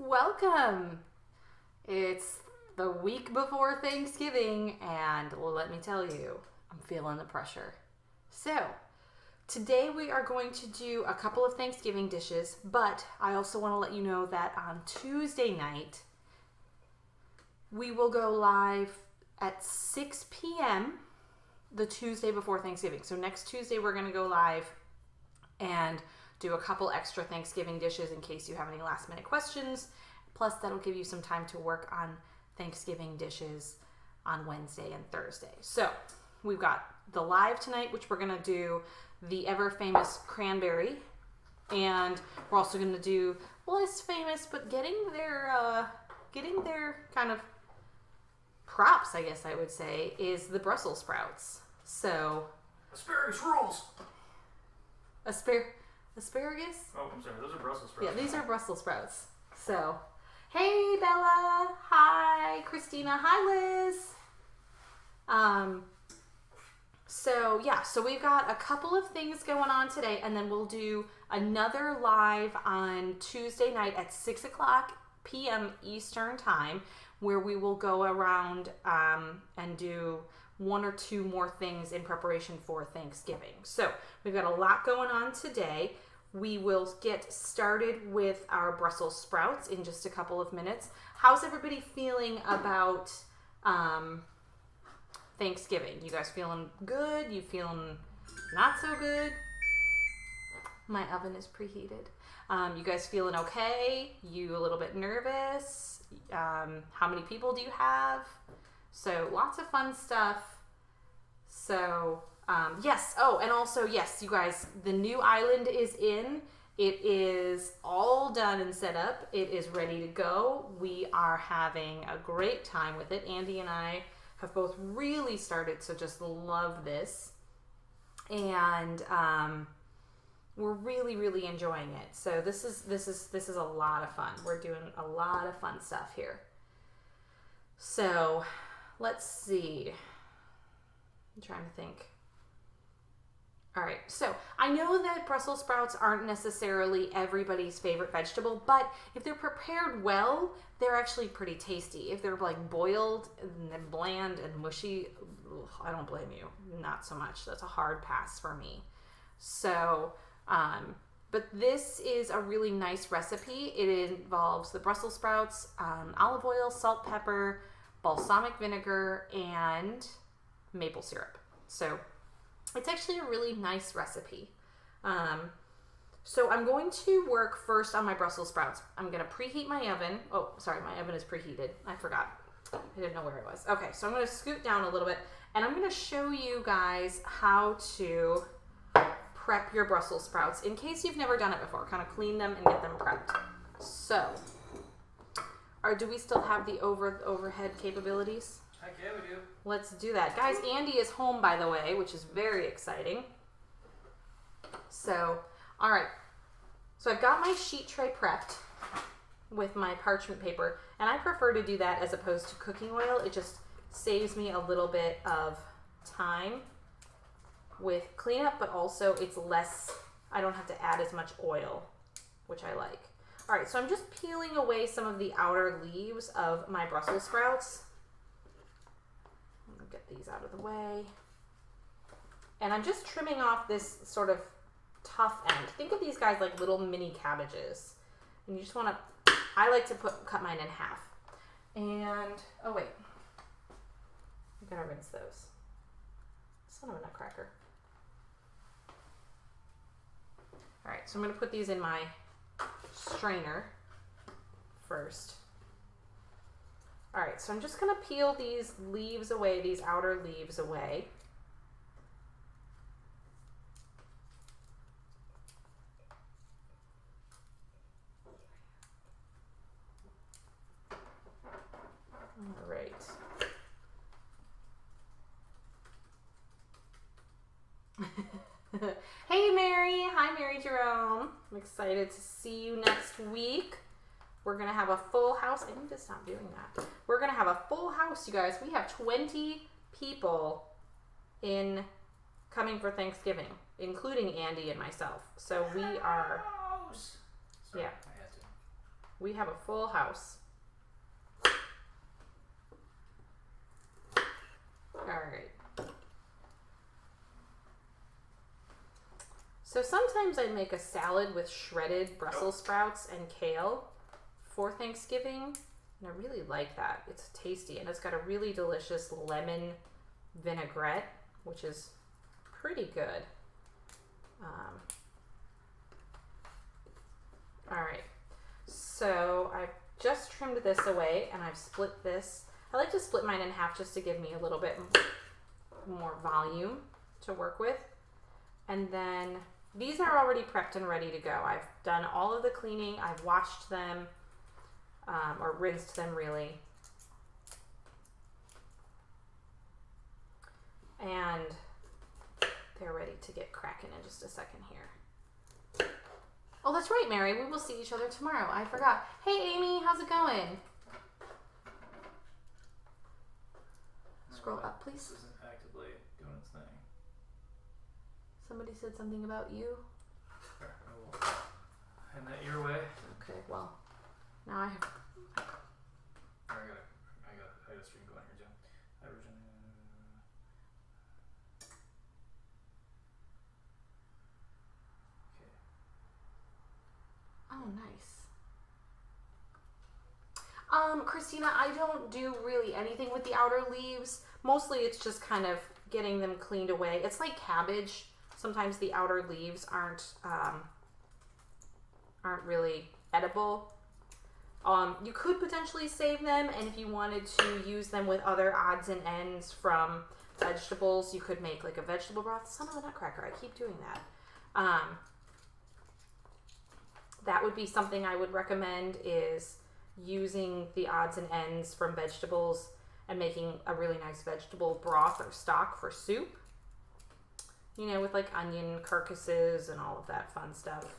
Welcome! It's the week before Thanksgiving, and let me tell you, I'm feeling the pressure. So, today we are going to do a couple of Thanksgiving dishes, but I also want to let you know that on Tuesday night, we will go live at 6 p.m. the Tuesday before Thanksgiving. So next Tuesday, we're going to go live and do a couple extra Thanksgiving dishes in case you have any last minute questions. Plus, that'll give you some time to work on Thanksgiving dishes on Wednesday and Thursday. So we've got the live tonight, which we're going to do the ever famous cranberry. And we're also going to do less famous, but getting their kind of props, I guess I would say, is the Brussels sprouts. So asparagus rules. Asparagus? Oh, I'm sorry. Those are Brussels sprouts. Yeah, these are Brussels sprouts. So, hey Bella. Hi Christina. Hi Liz. So we've got a couple of things going on today, and then we'll do another live on Tuesday night at 6 o'clock p.m. Eastern time, where we will go around and do one or two more things in preparation for Thanksgiving. So we've got a lot going on today. We will get started with our Brussels sprouts in just a couple of minutes. How's everybody feeling about Thanksgiving? You guys feeling good? You feeling not so good? My oven is preheated. You guys feeling okay? You a little bit nervous? How many people do you have? So lots of fun stuff. So yes. Oh, and also, yes, you guys, the new island is in. It is all done and set up. It is ready to go. We are having a great time with it. Andy and I have both really started to just love this. And we're really, really enjoying it. So this is a lot of fun. We're doing a lot of fun stuff here. So let's see. I'm trying to think. All right, so I know that Brussels sprouts aren't necessarily everybody's favorite vegetable, but if they're prepared well, they're actually pretty tasty. If they're like boiled and bland and mushy, I don't blame you. Not so much. That's a hard pass for me. So, but this is a really nice recipe. It involves the Brussels sprouts, olive oil, salt, pepper, balsamic vinegar, and maple syrup. So it's actually a really nice recipe. So I'm going to work first on my Brussels sprouts. I'm going to preheat my oven. Oh, sorry, my oven is preheated. I forgot. I didn't know where it was. Okay, so I'm going to scoot down a little bit, and I'm going to show you guys how to prep your Brussels sprouts in case you've never done it before. Kind of clean them and get them prepped. So, do we still have the overhead capabilities? Heck yeah, we do. Let's do that. Guys, Andy is home, by the way, which is very exciting. So, all right. So I've got my sheet tray prepped with my parchment paper, and I prefer to do that as opposed to cooking oil. It just saves me a little bit of time with cleanup, but also it's less, I don't have to add as much oil, which I like. All right, so I'm just peeling away some of the outer leaves of my Brussels sprouts. Get these out of the way. And I'm just trimming off this sort of tough end. Think of these guys like little mini cabbages. And you just want to, I like to cut mine in half. And, oh wait. I'm going to rinse those. Son of a nutcracker. All right, so I'm going to put these in my strainer first. All right, so I'm just going to peel these leaves away, these outer leaves away. All right. Hey, Mary. Hi, Mary Jerome. I'm excited to see you next week. We're going to have a full house. I need to stop doing that. We're going to have a full house, you guys. We have 20 people coming for Thanksgiving, including Andy and myself. So we are, yeah. We have a full house. All right. So sometimes I make a salad with shredded Brussels sprouts and kale for Thanksgiving. And I really like that. It's tasty, and it's got a really delicious lemon vinaigrette, which is pretty good. All right, so I've just trimmed this away, and I've split this. I like to split mine in half just to give me a little bit more volume to work with. And then these are already prepped and ready to go. I've done all of the cleaning. I've washed them, or rinsed them really. And they're ready to get cracking in just a second here. Oh, that's right, Mary. We will see each other tomorrow. I forgot. Hey, Amy, how's it going? Scroll up, please. This isn't actively doing its thing. Somebody said something about you. Here, I will hand that your way. Okay, well, now I have. I got a stream going here too. Hi, Virginia. Okay. Oh, nice. Christina, I don't do really anything with the outer leaves. Mostly it's just kind of getting them cleaned away. It's like cabbage. Sometimes the outer leaves aren't really edible. You could potentially save them, and if you wanted to use them with other odds and ends from vegetables, you could make like a vegetable broth. Son of a nutcracker, I keep doing that. That would be something I would recommend, is using the odds and ends from vegetables and making a really nice vegetable broth or stock for soup. You know, with like onion carcasses and all of that fun stuff.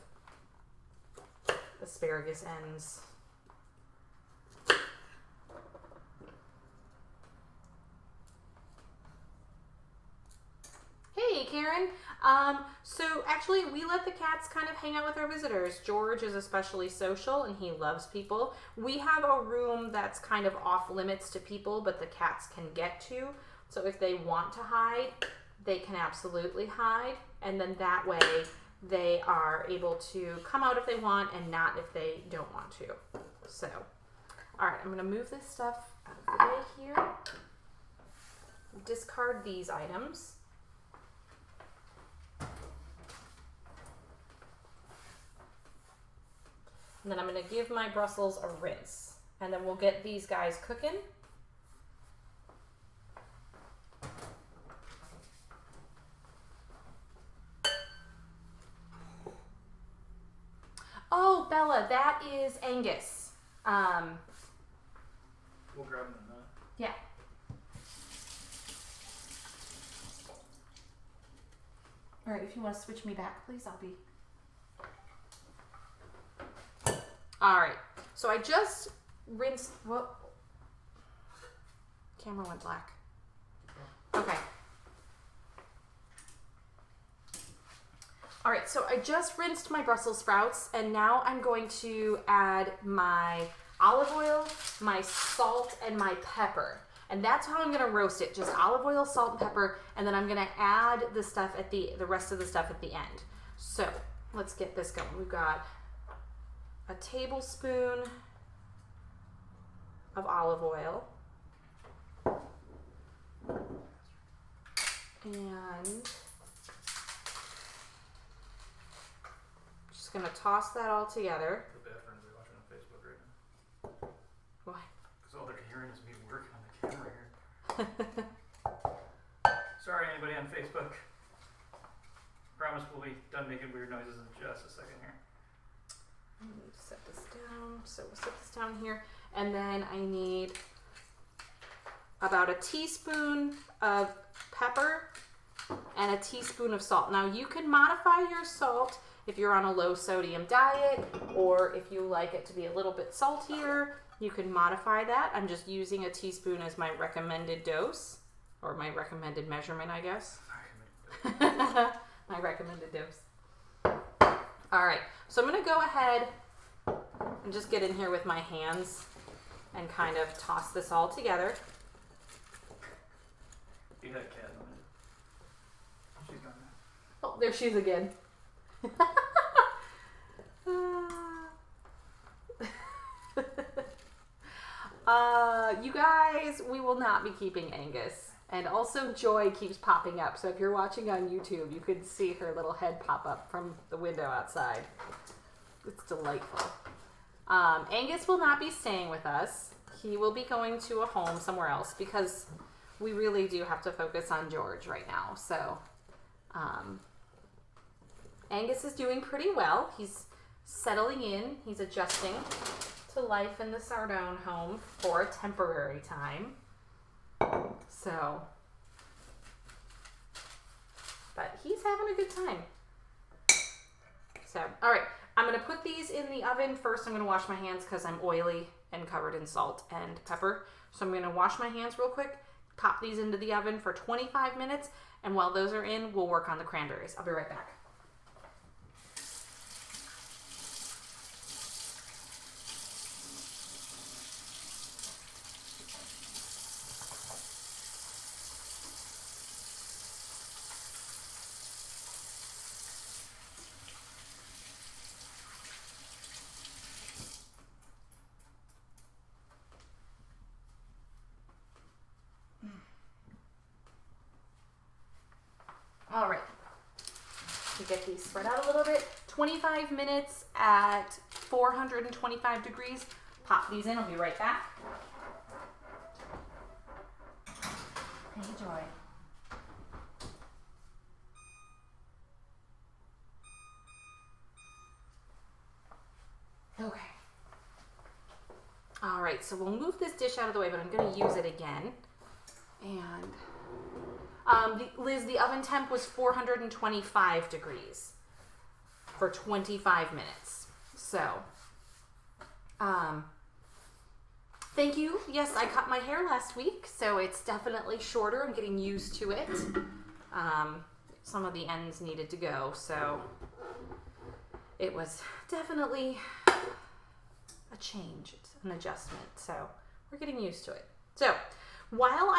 Asparagus ends. Hey, Karen. So actually we let the cats kind of hang out with our visitors. George is especially social and he loves people. We have a room that's kind of off limits to people, but the cats can get to. So if they want to hide, they can absolutely hide. And then that way they are able to come out if they want and not if they don't want to. So, all right, I'm gonna move this stuff out of the way here. Discard these items. And then I'm going to give my Brussels a rinse. And then we'll get these guys cooking. Oh, Bella, that is Angus. We'll grab them in that. Yeah. All right, if you want to switch me back, please, I'll be... All right, so I just rinsed, whoop, camera went black. Okay. All right, so I just rinsed my Brussels sprouts, and now I'm going to add my olive oil, my salt, and my pepper. And that's how I'm gonna roast it, just olive oil, salt, and pepper, and then I'm gonna add the stuff at the rest of the stuff at the end. So let's get this going. We've got a tablespoon of olive oil, and just gonna toss that all together. The bad friends are watching on Facebook right now. Why? Because all they're hearing is me working on the camera here. Sorry, anybody on Facebook. Promise we'll be done making weird noises in just a second here. I need to set this down. So we'll set this down here. And then I need about a teaspoon of pepper and a teaspoon of salt. Now you can modify your salt if you're on a low sodium diet, or if you like it to be a little bit saltier, you can modify that. I'm just using a teaspoon as my recommended dose, or my recommended measurement, I guess. My recommended dose. All right, so I'm gonna go ahead and just get in here with my hands and kind of toss this all together. You had a cat on it. She's gone now. Oh, there she is again. You guys, we will not be keeping Angus. And also Joy keeps popping up. So if you're watching on YouTube, you could see her little head pop up from the window outside. It's delightful. Angus will not be staying with us. He will be going to a home somewhere else because we really do have to focus on George right now. So Angus is doing pretty well. He's settling in. He's adjusting to life in the Sardone home for a temporary time. So, but he's having a good time. So, all right, I'm going to put these in the oven. First, I'm going to wash my hands because I'm oily and covered in salt and pepper. So I'm going to wash my hands real quick, pop these into the oven for 25 minutes, and while those are in, we'll work on the cranberries. I'll be right back. All right, to get these spread out a little bit, 25 minutes at 425 degrees. Pop these in, I'll be right back. Hey, Joy. Okay. All right, so we'll move this dish out of the way, but I'm going to use it again. And Liz, the oven temp was 425 degrees for 25 minutes. So, thank you. Yes, I cut my hair last week, so it's definitely shorter. I'm getting used to it. Some of the ends needed to go, so it was definitely a change, an adjustment. So we're getting used to it. So while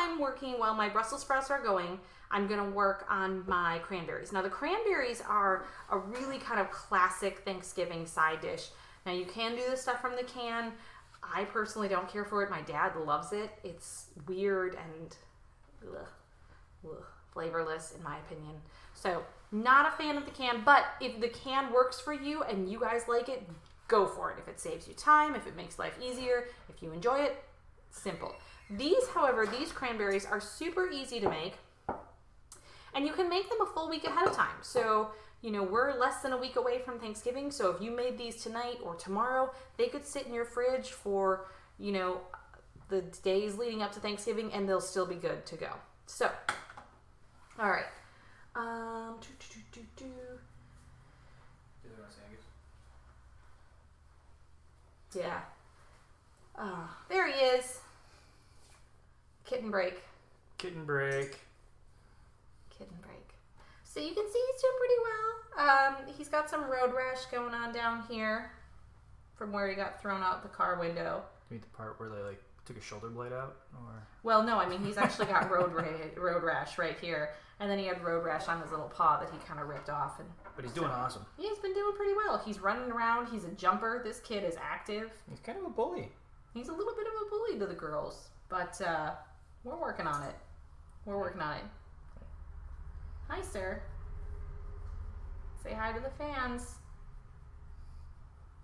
my Brussels sprouts are going, I'm going to work on my cranberries. Now the cranberries are a really kind of classic Thanksgiving side dish. Now you can do this stuff from the can. I personally don't care for it. My dad loves it. It's weird and flavorless in my opinion. So not a fan of the can, but if the can works for you and you guys like it, go for it. If it saves you time, if it makes life easier, if you enjoy it, simple. These, however, these cranberries are super easy to make, and you can make them a full week ahead of time. So, you know, we're less than a week away from Thanksgiving, so if you made these tonight or tomorrow, they could sit in your fridge for, you know, the days leading up to Thanksgiving, and they'll still be good to go. So, all right. Yeah. There he is. Kitten break. Kitten break. Kitten break. So you can see he's doing pretty well. He's got some road rash going on down here from where he got thrown out the car window. You mean the part where they like took a shoulder blade out, or? Well, no. I mean, he's actually got road rash right here, and then he had road rash on his little paw that he kind of ripped off. But he's doing awesome. Yeah, he's been doing pretty well. He's running around. He's a jumper. This kid is active. He's kind of a bully. He's a little bit of a bully to the girls, but we're working on it. We're working on it. Hi, sir. Say hi to the fans.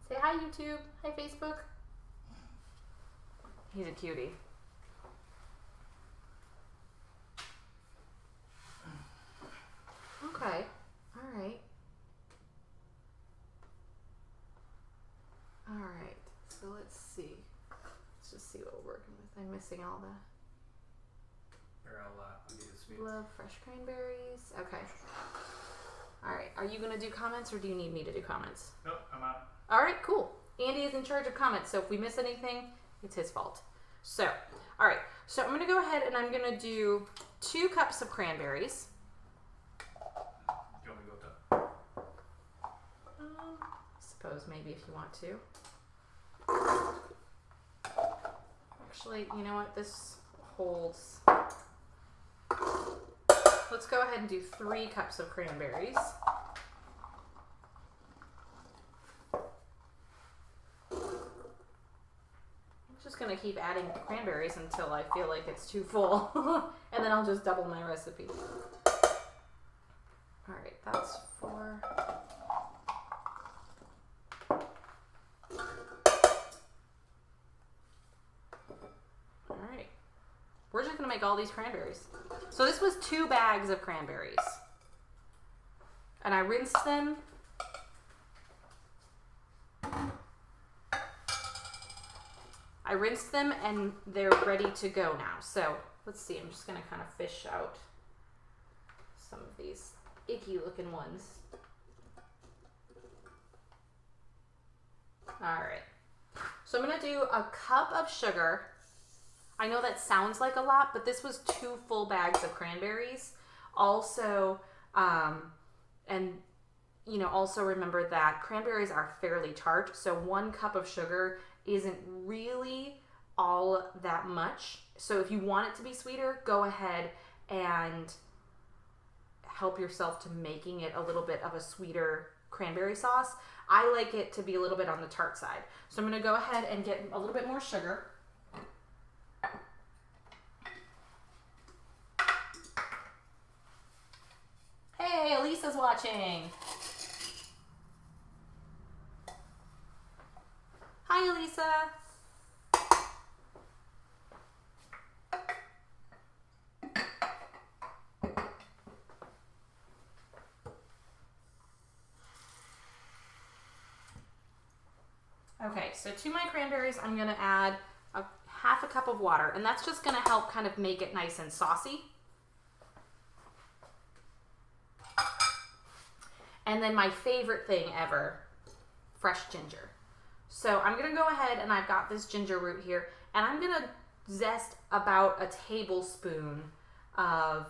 Say hi, YouTube. Hi, Facebook. He's a cutie. Okay. All right. All right. So let's see. Let's just see what we're working with. I'm missing all the... Love fresh cranberries. Okay. All right. Are you going to do comments or do you need me to do comments? Nope, I'm out. All right, cool. Andy is in charge of comments, so if we miss anything, it's his fault. So, all right. So I'm going to go ahead and I'm going to do 2 cups of cranberries. Do you want me to go with that? Suppose maybe if you want to. Actually, you know what? This holds. Let's go ahead and do 3 cups of cranberries. I'm just going to keep adding cranberries until I feel like it's too full. And then I'll just double my recipe. All right, that's 4. All right. We're just going to make all these cranberries. So this was 2 bags of cranberries. And I rinsed them. And they're ready to go now. So let's see, I'm just going to kind of fish out some of these icky looking ones. All right. So I'm going to do a cup of sugar. I know that sounds like a lot, but this was 2 full bags of cranberries. Also, and you know, also remember that cranberries are fairly tart, so 1 cup of sugar isn't really all that much. So if you want it to be sweeter, go ahead and help yourself to making it a little bit of a sweeter cranberry sauce. I like it to be a little bit on the tart side. So I'm going to go ahead and get a little bit more sugar. Hey, Elisa's watching. Hi, Elisa. Okay, so to my cranberries, I'm going to add half a cup of water, and that's just going to help kind of make it nice and saucy. And then my favorite thing ever, fresh ginger. So I'm going to go ahead, and I've got this ginger root here, and I'm going to zest about a tablespoon of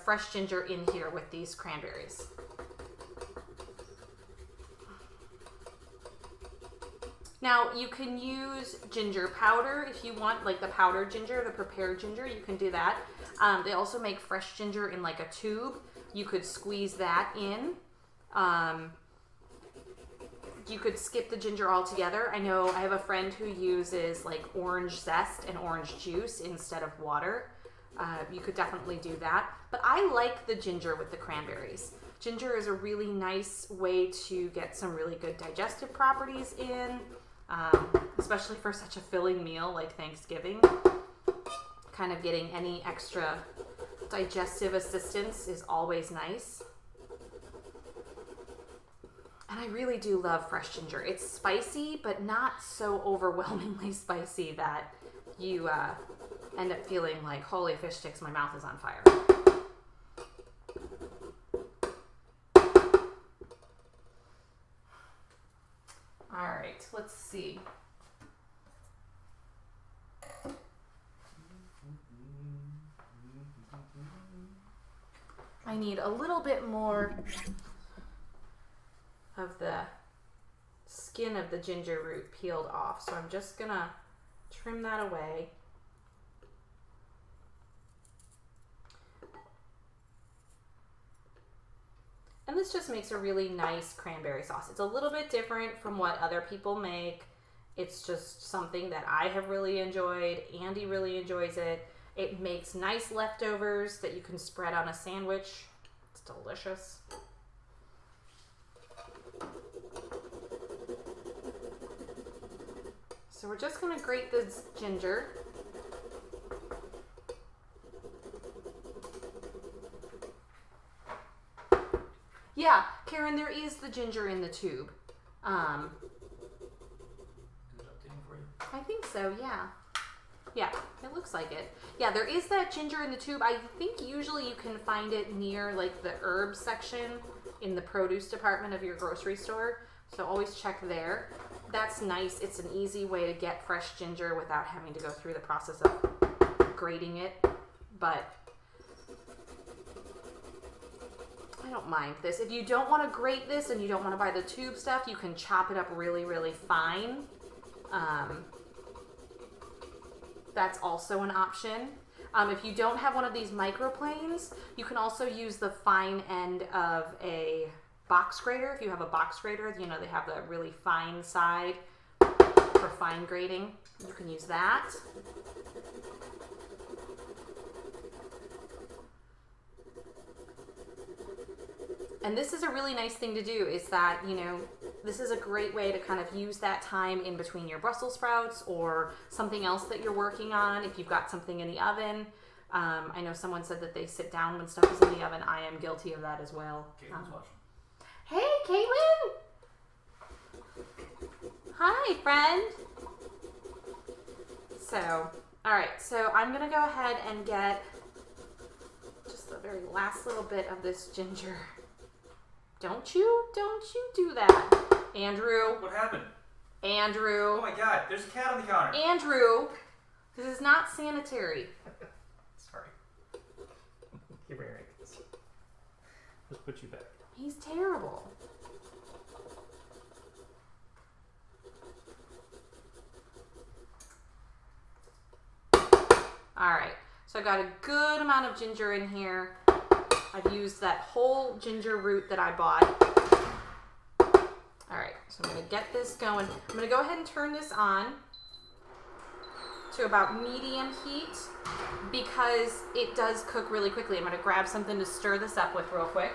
fresh ginger in here with these cranberries. Now, you can use ginger powder if you want, like the powdered ginger, the prepared ginger, you can do that. They also make fresh ginger in like a tube. You could squeeze that in. You could skip the ginger altogether. I know I have a friend who uses like orange zest and orange juice instead of water. You could definitely do that. But I like the ginger with the cranberries. Ginger is a really nice way to get some really good digestive properties in, especially for such a filling meal like Thanksgiving. Kind of getting any extra digestive assistance is always nice. And I really do love fresh ginger. It's spicy, but not so overwhelmingly spicy that you end up feeling like, holy fish sticks, my mouth is on fire. All right, let's see. I need a little bit more of the skin of the ginger root peeled off. So I'm just gonna trim that away. And this just makes a really nice cranberry sauce. It's a little bit different from what other people make. It's just something that I have really enjoyed. Andy really enjoys it. It makes nice leftovers that you can spread on a sandwich. It's delicious. So we're just going to grate this ginger. Yeah, Karen, there is the ginger in the tube. Is it updating for you? I think so, yeah. Yeah, it looks like it. Yeah, there is that ginger in the tube. I think usually you can find it near like the herb section in the produce department of your grocery store. So always check there. That's nice. It's an easy way to get fresh ginger without having to go through the process of grating it. But I don't mind this. If you don't want to grate this and you don't want to buy the tube stuff, you can chop it up really, really fine. That's also an option. If you don't have one of these microplanes, you can also use the fine end of a box grater. If you have a box grater, you know, they have the really fine side for fine grating. You can use that. And this is a really nice thing to do, is that, you know, this is a great way to kind of use that time in between your Brussels sprouts or something else that you're working on. If you've got something in the oven, I know someone said that they sit down when stuff is in the oven. I am guilty of that as well. Caitlin's watching. Hey, Caitlin! Hi, friend! So, alright, so I'm going to go ahead and get just the very last little bit of this ginger. Don't you do that. Andrew. What happened? Andrew. Oh my god, there's a cat on the counter. Andrew, this is not sanitary. Sorry. Give me your hands. Let's put you back. He's terrible. Alright, so I got a good amount of ginger in here. I've used that whole ginger root that I bought. Alright, so I'm going to get this going. I'm going to go ahead and turn this on to about medium heat because it does cook really quickly. I'm going to grab something to stir this up with real quick.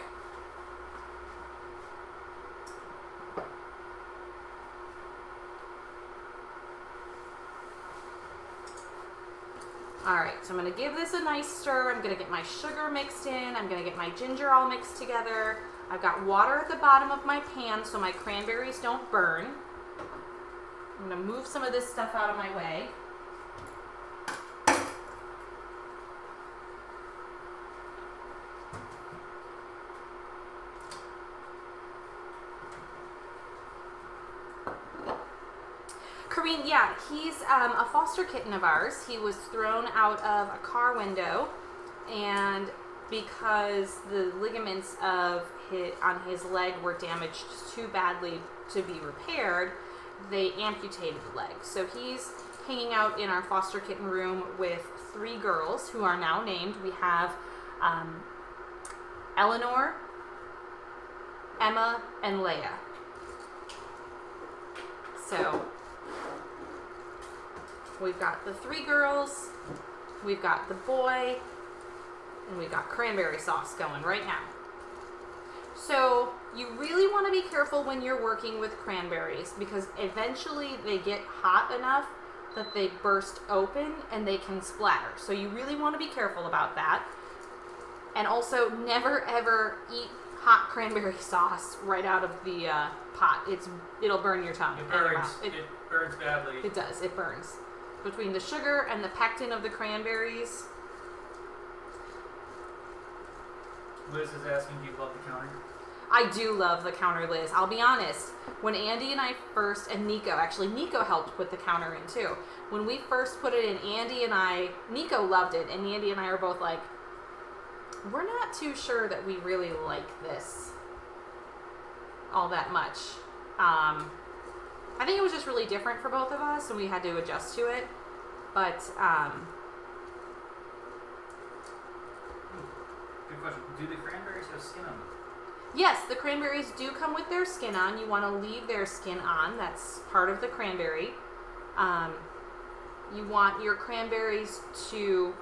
Alright, so I'm going to give this a nice stir. I'm going to get my sugar mixed in. I'm going to get my ginger all mixed together. I've got water at the bottom of my pan so my cranberries don't burn. I'm going to move some of this stuff out of my way. Kareen, yeah, he's a foster kitten of ours. He was thrown out of a car window, and because the ligaments on his leg were damaged too badly to be repaired, they amputated the leg. So he's hanging out in our foster kitten room with 3 girls who are now named. We have Eleanor, Emma, and Leia. So we've got the 3 girls, we've got the boy, and we've got cranberry sauce going right now. So you really want to be careful when you're working with cranberries because eventually they get hot enough that they burst open and they can splatter. So you really want to be careful about that. And also never ever eat hot cranberry sauce right out of the pot. It'll burn your tongue. It burns. It burns badly. It does. It burns. Between the sugar and the pectin of the cranberries. Liz is asking, do you love the counter? I do love the counter, Liz. I'll be honest. When Andy and I first, and Nico helped put the counter in too. When we first put it in, Nico loved it, and Andy and I were both like, we're not too sure that we really like this all that much. I think it was just really different for both of us, and we had to adjust to it. But, good question. Do the cranberries have skin on them? Yes, the cranberries do come with their skin on. You want to leave their skin on. That's part of the cranberry. You want your cranberries to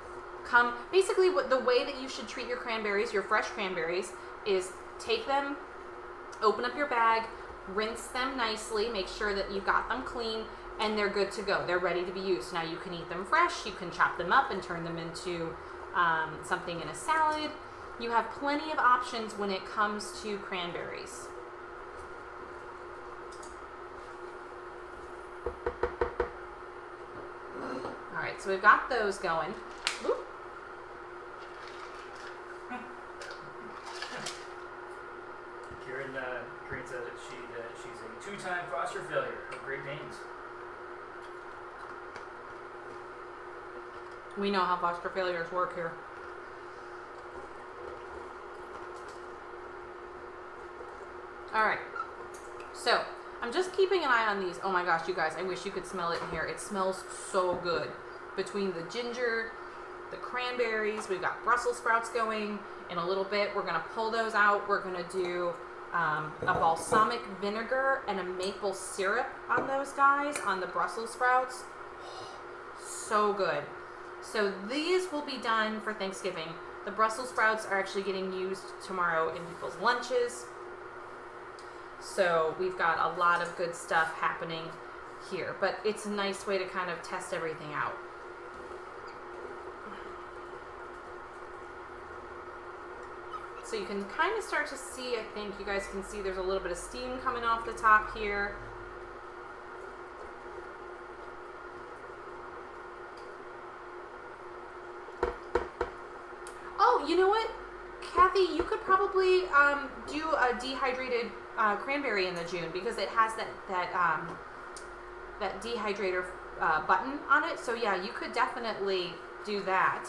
come... Basically, the way that you should treat your cranberries, your fresh cranberries, is take them, open up your bag, rinse them nicely, make sure that you got them clean, and they're good to go. They're ready to be used. Now, you can eat them fresh. You can chop them up and turn them into something in a salad. You have plenty of options when it comes to cranberries. All right, so we've got those going. Oop. Kieran said that she's a 2-time foster failure of Great Danes. We know how foster failures work here. Alright, so I'm just keeping an eye on these. Oh my gosh, you guys, I wish you could smell it in here. It smells so good. between the ginger, the cranberries, we've got Brussels sprouts going. In a little bit, we're going to pull those out. We're going to do a balsamic vinegar and a maple syrup on those guys, on the Brussels sprouts. So good. So these will be done for Thanksgiving. The Brussels sprouts are actually getting used tomorrow in people's lunches. So we've got a lot of good stuff happening here. But it's a nice way to kind of test everything out. So you can kind of start to see, I think you guys can see there's a little bit of steam coming off the top here. Oh, you know what? Kathy, you could probably do a dehydrated cranberry in the June because it has that dehydrator button on it. So yeah, you could definitely do that.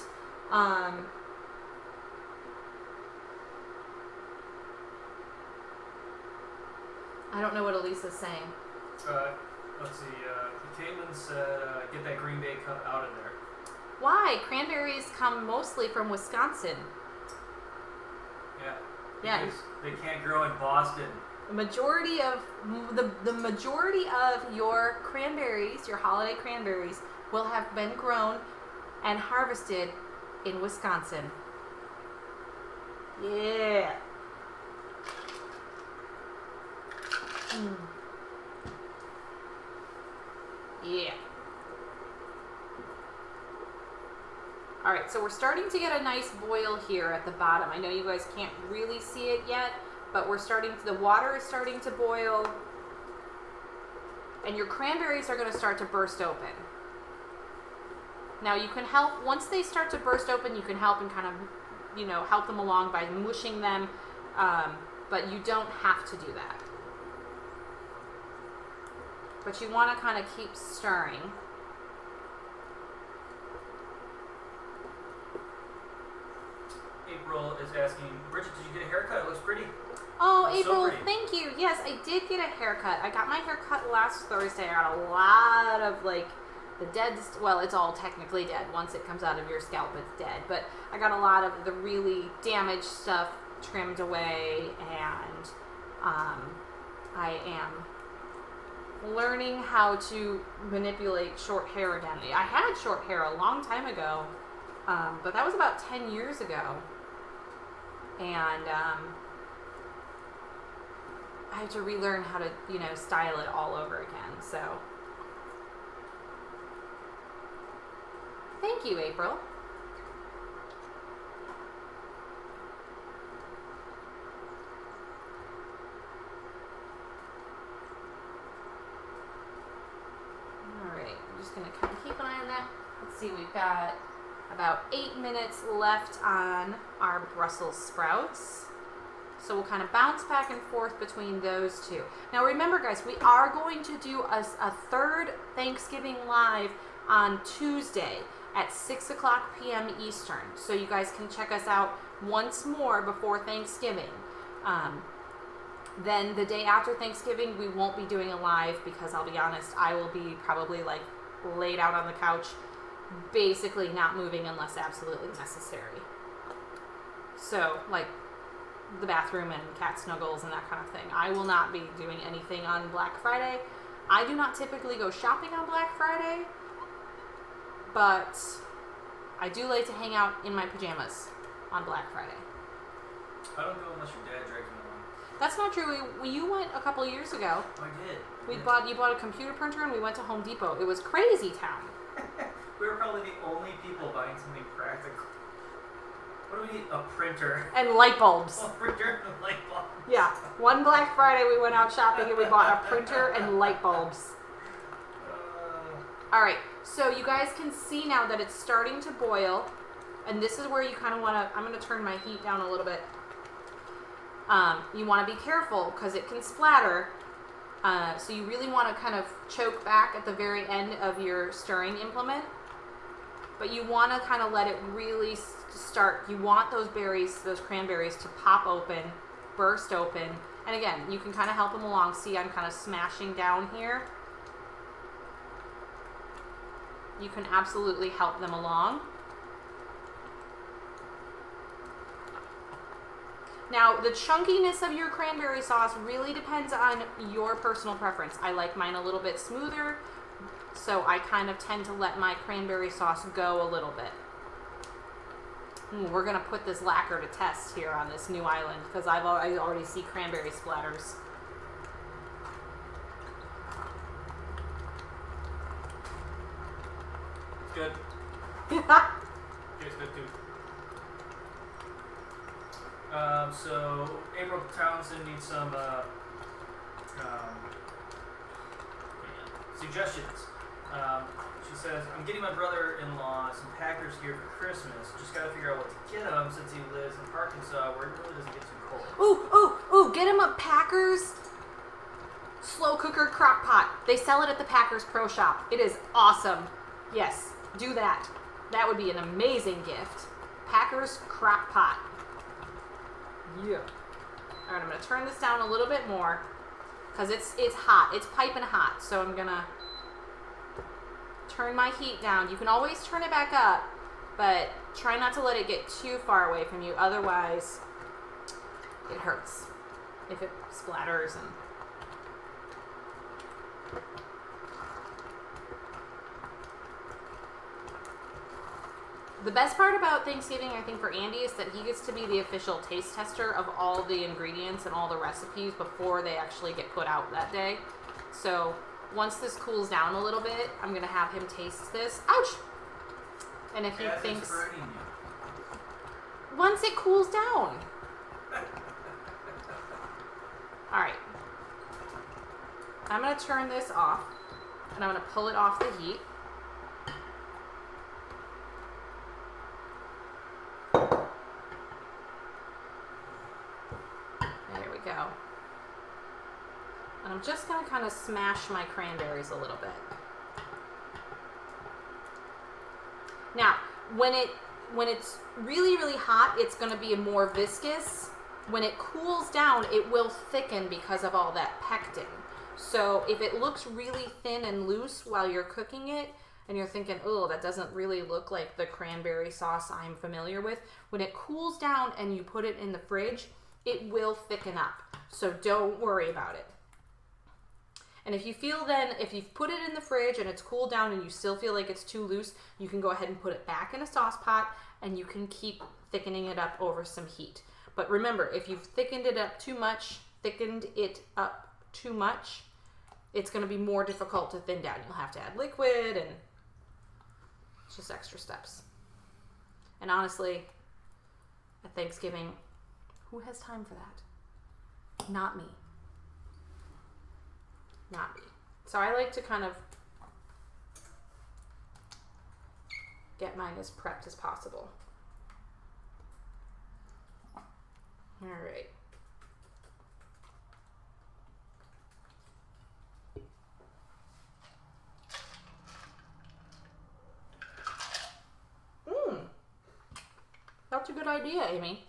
I don't know what Elisa's saying. Let's see. Caitlin said, get that Green Bay cup out of there. Why? Cranberries come mostly from Wisconsin. Yeah. Yeah. Because they can't grow in Boston. The majority of your cranberries, your holiday cranberries, will have been grown and harvested in Wisconsin. Yeah. Yeah. Alright, so we're starting to get a nice boil here at the bottom. I know you guys can't really see it yet, but the water is starting to boil. And your cranberries are going to start to burst open. Now you can help, once they start to burst open, you can help and kind of, help them along by mushing them, but you don't have to do that. But you want to kind of keep stirring. April is asking, Bridget, did you get a haircut? It looks pretty. Oh, It's April, so pretty. thank you. Yes, I did get a haircut. I got my haircut last Thursday. I got a lot of, the dead, well, it's all technically dead. Once it comes out of your scalp, it's dead. But I got a lot of the really damaged stuff trimmed away, and I am learning how to manipulate short hair again. I had short hair a long time ago, but that was about 10 years ago. And I have to relearn how to, style it all over again. So, thank you, April. All right, I'm just gonna kind of keep an eye on that. Let's see, we've got about 8 minutes left on our Brussels sprouts. So we'll kind of bounce back and forth between those two. Now remember, guys, we are going to do a third Thanksgiving Live on Tuesday at 6 o'clock p.m. Eastern. So you guys can check us out once more before Thanksgiving. Then the day after Thanksgiving, we won't be doing a live because I'll be honest, I will be probably laid out on the couch, basically not moving unless absolutely necessary. So the bathroom and cat snuggles and that kind of thing. I will not be doing anything on Black Friday. I do not typically go shopping on Black Friday, but I do like to hang out in my pajamas on Black Friday. I don't go unless your dad drags me along. That's not true. You went a couple years ago. Oh, I did. You bought a computer printer and we went to Home Depot. It was crazy town. We were probably the only people buying something practical. What do we need? A printer. And light bulbs. A printer and a light bulb. Yeah. One Black Friday we went out shopping and we bought a printer and light bulbs. All right. So you guys can see now that it's starting to boil. And this is where you kind of want to, I'm going to turn my heat down a little bit. You want to be careful because it can splatter. So you really want to kind of choke back at the very end of your stirring implement. But you want to kind of let it really start. You want those cranberries to pop open, burst open. And again, you can kind of help them along. See, I'm kind of smashing down here. you can absolutely help them along. Now, the chunkiness of your cranberry sauce really depends on your personal preference. I like mine a little bit smoother, so I kind of tend to let my cranberry sauce go a little bit. We're going to put this lacquer to test here on this new island because I already see cranberry splatters. It's good. It's good too. So April Townsend needs some suggestions. She says, I'm getting my brother-in-law some Packers gear for Christmas. Just got to figure out what to get him since he lives in Arkansas where it really doesn't get too cold. Ooh, get him a Packers slow cooker crock pot. They sell it at the Packers Pro Shop. It is awesome. Yes, do that. That would be an amazing gift. Packers crock pot. Yeah. All right, I'm going to turn this down a little bit more because it's hot. It's piping hot, so I'm going to turn my heat down. You can always turn it back up, but try not to let it get too far away from you. Otherwise, it hurts if it splatters. And the best part about Thanksgiving, I think, for Andy is that he gets to be the official taste tester of all the ingredients and all the recipes before they actually get put out that day. So once this cools down a little bit, I'm going to have him taste this. Ouch! And if he thinks... Once it cools down. Alright. I'm going to turn this off, and I'm going to pull it off the heat. There we go. And I'm just going to kind of smash my cranberries a little bit. Now, when it's really, really hot, it's going to be more viscous. When it cools down, it will thicken because of all that pectin. So if it looks really thin and loose while you're cooking it, and you're thinking, oh, that doesn't really look like the cranberry sauce I'm familiar with, when it cools down and you put it in the fridge, it will thicken up. So don't worry about it. And if you feel then, if you've put it in the fridge and it's cooled down and you still feel like it's too loose, you can go ahead and put it back in a sauce pot and you can keep thickening it up over some heat. But remember, if you've thickened it up too much, it's going to be more difficult to thin down. You'll have to add liquid and it's just extra steps. And honestly, at Thanksgiving, who has time for that? Not me. Not me. So I like to kind of get mine as prepped as possible. All right. That's a good idea, Amy.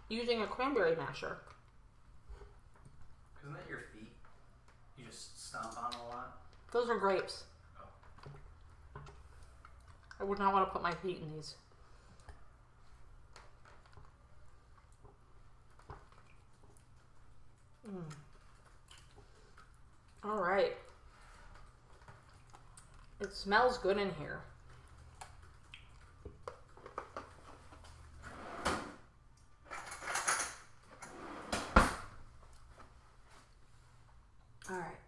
Using a cranberry masher. Isn't that your feet? You just stomp on a lot? Those are grapes. Oh. I would not want to put my feet in these. All right. It smells good in here. All right.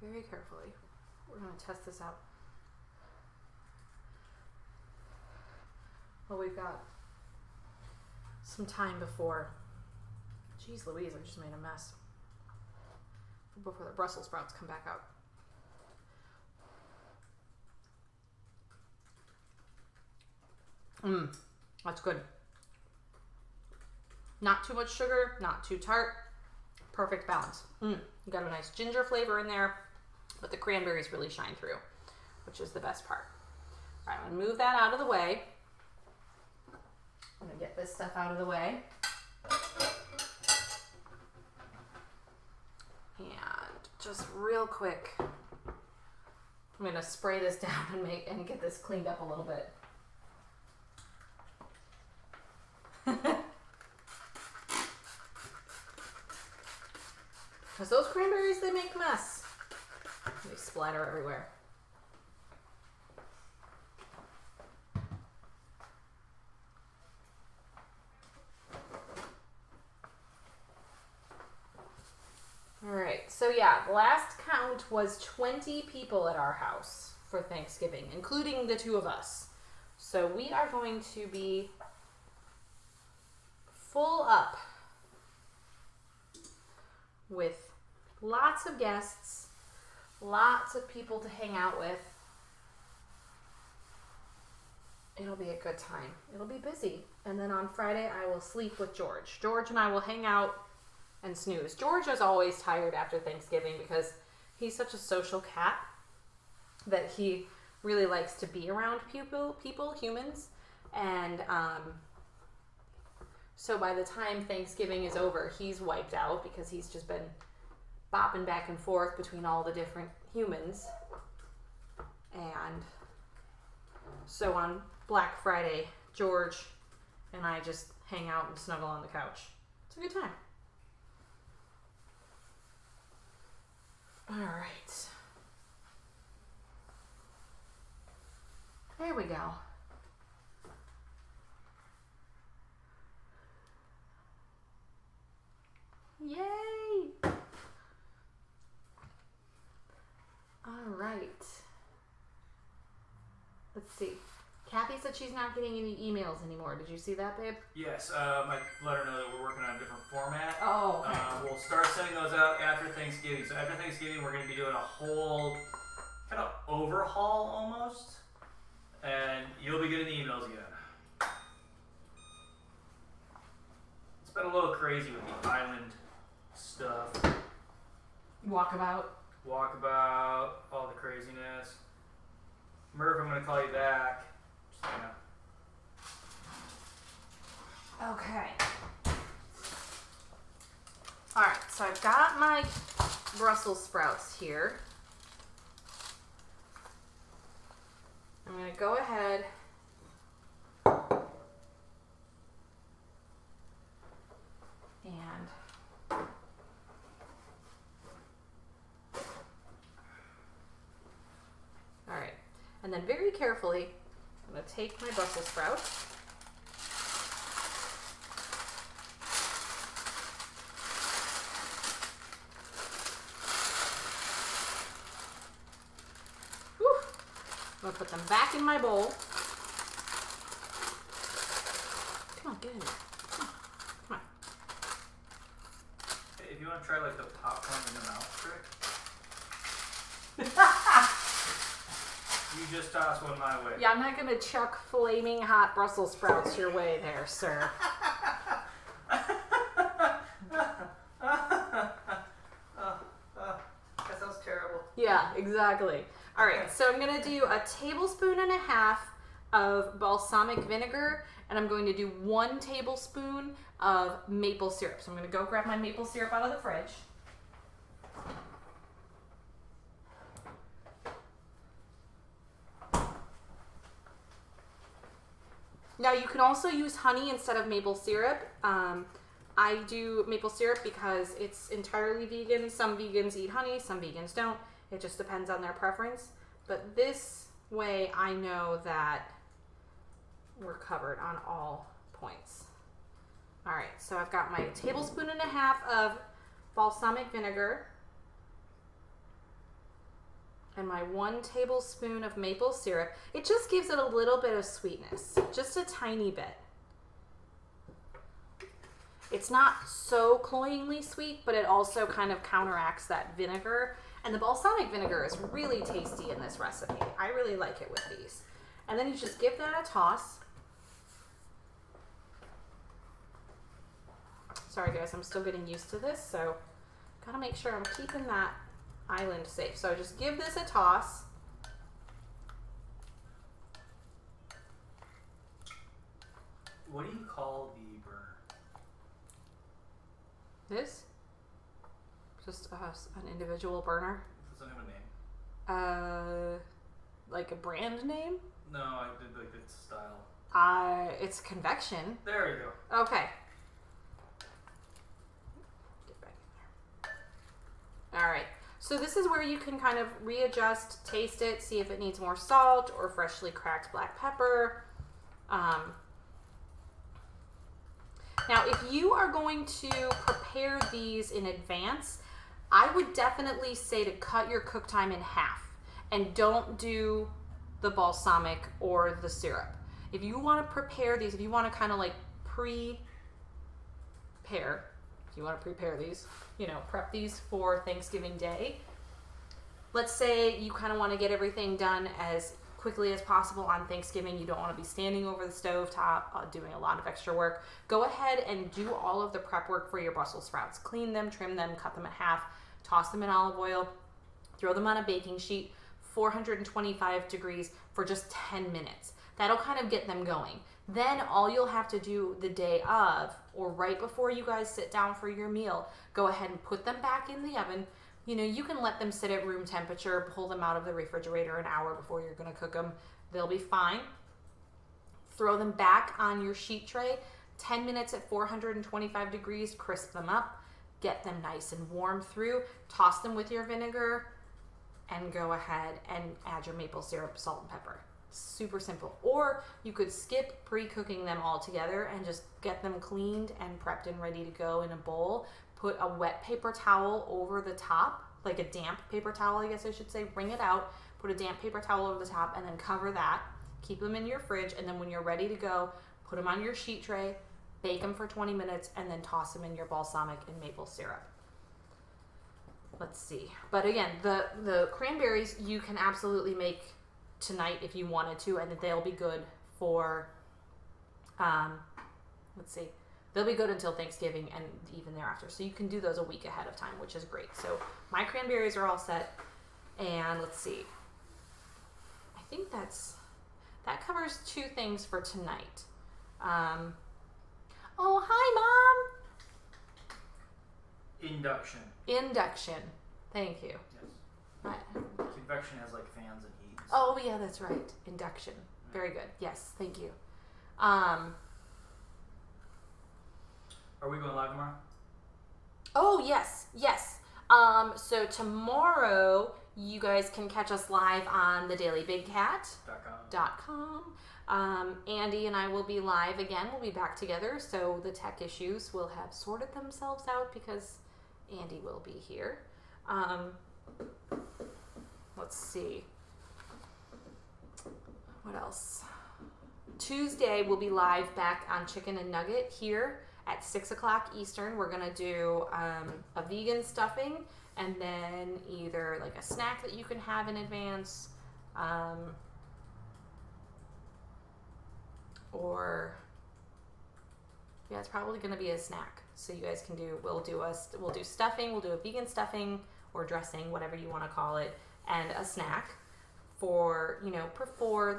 Very carefully, we're going to test this out. Well, we've got some time before. Jeez Louise, I just made a mess. Before the Brussels sprouts come back out. That's good. Not too much sugar, not too tart. Perfect balance. You got a nice ginger flavor in there, but the cranberries really shine through, which is the best part. All right, I'm gonna move that out of the way. I'm gonna get this stuff out of the way. just real quick, I'm gonna spray this down and get this cleaned up a little bit. Because those cranberries, they make a mess. They splatter everywhere. Alright, so yeah, last count was 20 people at our house for Thanksgiving, including the two of us. So we are going to be full up with lots of guests, lots of people to hang out with. It'll be a good time. It'll be busy. And then on Friday, I will sleep with George. George and I will hang out and snooze. George is always tired after Thanksgiving because he's such a social cat that he really likes to be around people, humans. And so by the time Thanksgiving is over, he's wiped out because he's just been bopping back and forth between all the different humans. And so on Black Friday, George and I just hang out and snuggle on the couch. It's a good time. All right. There we go. Yay! All right. Let's see. Kathy said she's not getting any emails anymore. Did you see that, babe? Yes, I let her know that we're working on a different format. Oh, okay. We'll start sending those out after Thanksgiving. So after Thanksgiving, we're going to be doing a whole kind of overhaul almost. And you'll be getting the emails again. It's been a little crazy with the island stuff. Walkabout. Walkabout, all the craziness. Murph, I'm going to call you back. Just, Okay. Alright, so I've got my Brussels sprouts here. I'm going to go ahead and alright, and then very carefully I'm going to take my Brussels sprouts. I'm going to put them back in my bowl. Come on, get in there. Come on. Hey, if you want to try like the popcorn in the mouth trick, you just toss one my way. Yeah, I'm not going to chuck flaming hot Brussels sprouts your way there, sir. That sounds terrible. Yeah, exactly. All right, so I'm going to do a tablespoon and a half of balsamic vinegar, and I'm going to do 1 tablespoon of maple syrup. So I'm going to go grab my maple syrup out of the fridge. Now you can also use honey instead of maple syrup. I do maple syrup because it's entirely vegan. Some vegans eat honey, some vegans don't. It just depends on their preference. But this way I know that we're covered on all points. All right, so I've got my tablespoon and a half of balsamic vinegar and my 1 tablespoon of maple syrup. It just gives it a little bit of sweetness, just a tiny bit. It's not so cloyingly sweet, but it also kind of counteracts that vinegar. And the balsamic vinegar is really tasty in this recipe. I really like it with these. And then you just give that a toss. Sorry guys, I'm still getting used to this, so gotta make sure I'm keeping that island safe. So just give this a toss. What do you call the burner? This? Just an individual burner. Does it have a name? Like a brand name? No, I did like its style. It's convection. There you go. Okay. Get back in there. All right. So this is where you can kind of readjust, taste it, see if it needs more salt or freshly cracked black pepper. Now, if you are going to prepare these in advance, I would definitely say to cut your cook time in half and don't do the balsamic or the syrup. If you want to prepare these, if you want to kind of like prepare these, you know, prep these for Thanksgiving Day. Let's say you kind of want to get everything done as quickly as possible on Thanksgiving. You don't want to be standing over the stove top doing a lot of extra work. Go ahead and do all of the prep work for your Brussels sprouts. Clean them, trim them, cut them in half, toss them in olive oil, throw them on a baking sheet, 425 degrees for just 10 minutes. That'll kind of get them going. Then all you'll have to do the day of, or right before you guys sit down for your meal, go ahead and put them back in the oven. You know, you can let them sit at room temperature, pull them out of the refrigerator an hour before you're going to cook them. They'll be fine. Throw them back on your sheet tray, 10 minutes at 425 degrees, crisp them up, get them nice and warm through, toss them with your vinegar, and go ahead and add your maple syrup, salt, and pepper. Super simple. Or you could skip pre-cooking them all together and just get them cleaned and prepped and ready to go in a bowl. Put a wet paper towel over the top, like a damp paper towel, I guess I should say. Wring it out, put a damp paper towel over the top, and then cover that. Keep them in your fridge, and then when you're ready to go, put them on your sheet tray, bake them for 20 minutes, and then toss them in your balsamic and maple syrup. Let's see. But again, the cranberries you can absolutely make tonight if you wanted to, and they'll be good for, let's see. They'll be good until Thanksgiving and even thereafter. So you can do those a week ahead of time, which is great. So my cranberries are all set. And let's see. I think that covers two things for tonight. Oh, hi, Mom. Induction. Thank you. Yes. Convection has like fans and heat. Oh, yeah, that's right. Induction. Very good. Yes, thank you. Are we going live tomorrow? Oh, yes. So tomorrow, you guys can catch us live on thedailybigcat.com. Andy and I will be live again. We'll be back together, so the tech issues will have sorted themselves out because Andy will be here. Let's see. What else? Tuesday, we'll be live back on Chicken and Nugget here at 6 o'clock Eastern. We're going to do a vegan stuffing and then either like a snack that you can have in advance or yeah, it's probably going to be a snack. So you guys can we'll do stuffing, we'll do a vegan stuffing or dressing, whatever you want to call it, and a snack for, you know, before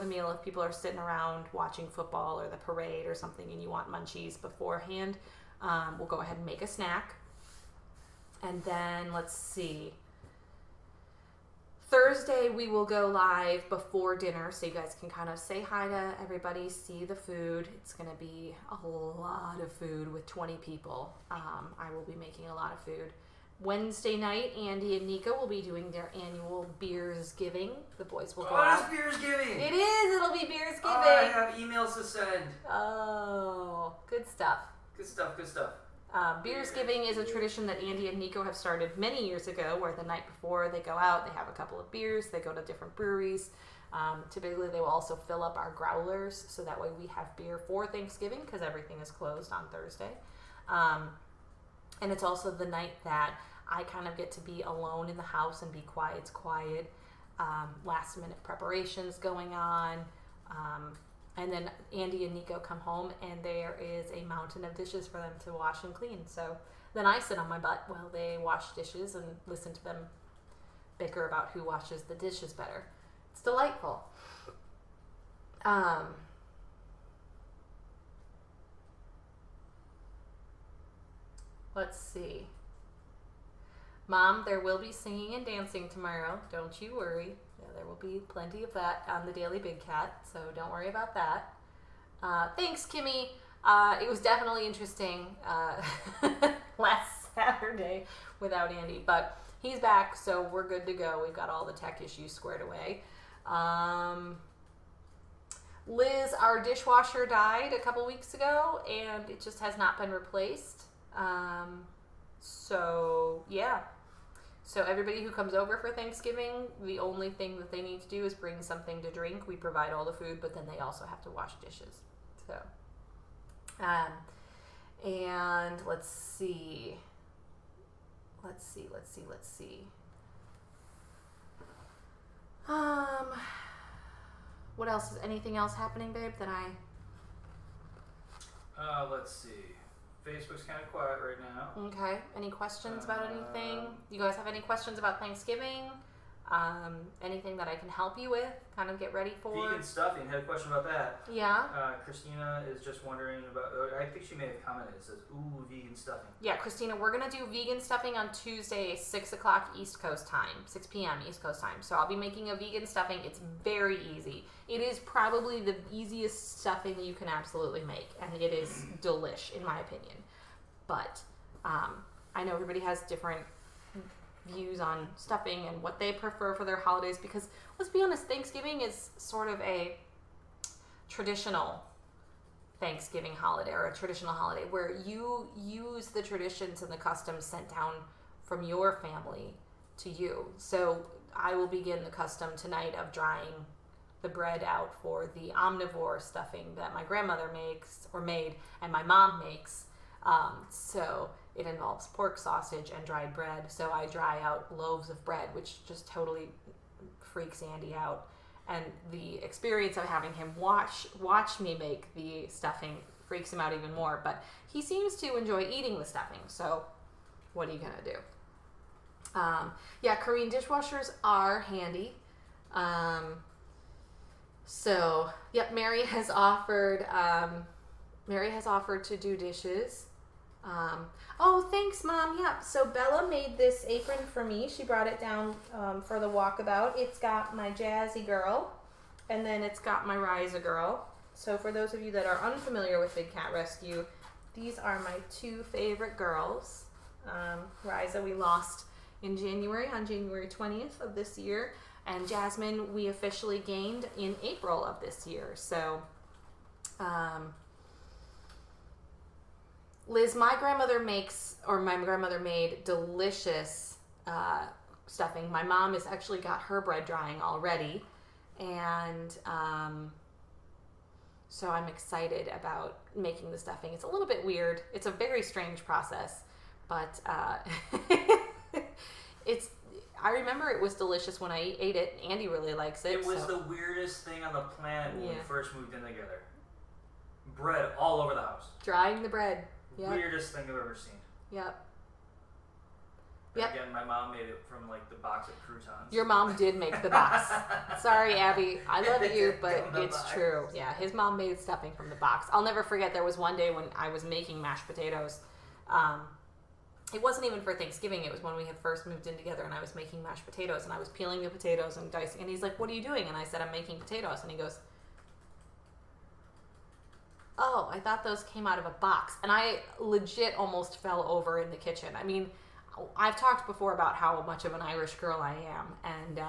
the meal. If people are sitting around watching football or the parade or something and you want munchies beforehand, we'll go ahead and make a snack. And then let's see, Thursday we will go live before dinner so you guys can kind of say hi to everybody, see the food. It's going to be a lot of food with 20 people. I will be making a lot of food. Wednesday night, Andy and Nico will be doing their annual Beers Giving. The boys will go out. Oh, it's Beers Giving! It is! It'll be Beers Giving! Oh, I have emails to send. Oh, good stuff. Good stuff. Beers Giving is a tradition that Andy and Nico have started many years ago, where the night before they go out, they have a couple of beers, they go to different breweries. Typically, they will also fill up our growlers, so that way we have beer for Thanksgiving, because everything is closed on Thursday. And it's also the night that I kind of get to be alone in the house and be quiet. It's quiet. Last minute preparations going on. And then Andy and Nico come home and there is a mountain of dishes for them to wash and clean. So then I sit on my butt while they wash dishes and listen to them bicker about who washes the dishes better. It's delightful. Let's see. Mom, there will be singing and dancing tomorrow. Don't you worry. Yeah, there will be plenty of that on the Daily Big Cat, so don't worry about that. Thanks, Kimmy. It was definitely interesting last Saturday without Andy, but he's back, so we're good to go. We've got all the tech issues squared away. Liz, our dishwasher died a couple weeks ago, and it just has not been replaced. So, yeah. So everybody who comes over for Thanksgiving, the only thing that they need to do is bring something to drink. We provide all the food, but then they also have to wash dishes. So, and let's see. What else? Is anything else happening, babe, that I... Let's see. Facebook's kind of quiet right now. Okay. Any questions about anything? You guys have any questions about Thanksgiving? Anything that I can help you with? Kind of get ready for? Vegan stuffing. Had a question about that. Yeah. Christina is just wondering about. I think she may have commented. It says, "Ooh, vegan stuffing." Yeah, Christina, we're gonna do vegan stuffing on Tuesday, 6 o'clock East Coast time, 6 p.m. East Coast time. So I'll be making a vegan stuffing. It's very easy. It is probably the easiest stuffing you can absolutely make, and it is delish, in my opinion. But I know everybody has different views on stuffing and what they prefer for their holidays, because let's be honest, Thanksgiving is sort of a traditional Thanksgiving holiday, or a traditional holiday where you use the traditions and the customs sent down from your family to you. So I will begin the custom tonight of drying the bread out for the omnivore stuffing that my grandmother makes or made and my mom makes. So it involves pork, sausage, and dried bread. So I dry out loaves of bread, which just totally freaks Andy out. And the experience of having him watch me make the stuffing freaks him out even more. But he seems to enjoy eating the stuffing. So what are you gonna do? Yeah, Korean dishwashers are handy. So yep, Mary has offered to do dishes. Oh, thanks, Mom. Yeah, so Bella made this apron for me. She brought it down for the walkabout. It's got my Jazzy Girl, and then it's got my Riza Girl. So for those of you that are unfamiliar with Big Cat Rescue, these are my two favorite girls. Riza we lost in January, on January 20th of this year, and Jasmine we officially gained in April of this year. So, Liz, my grandmother made delicious stuffing. My mom has actually got her bread drying already, and so I'm excited about making the stuffing. It's a little bit weird. It's a very strange process, but I remember it was delicious when I ate it. Andy really likes it. It was the weirdest thing on the planet when we first moved in together. Bread all over the house. Drying the bread. Yep. Weirdest thing I've ever seen. Yep. Yep. Again, my mom made it from like the box of croutons. Your mom did make the box. Sorry, Abby. I love you, but it's true. Yeah, his mom made stuffing from the box. I'll never forget, there was one day when I was making mashed potatoes. It wasn't even for Thanksgiving. It was when we had first moved in together, and I was making mashed potatoes, and I was peeling the potatoes and dicing. And he's like, "What are you doing?" And I said, "I'm making potatoes." And he goes, "Oh, I thought those came out of a box." And I legit almost fell over in the kitchen. I mean, I've talked before about how much of an Irish girl I am, and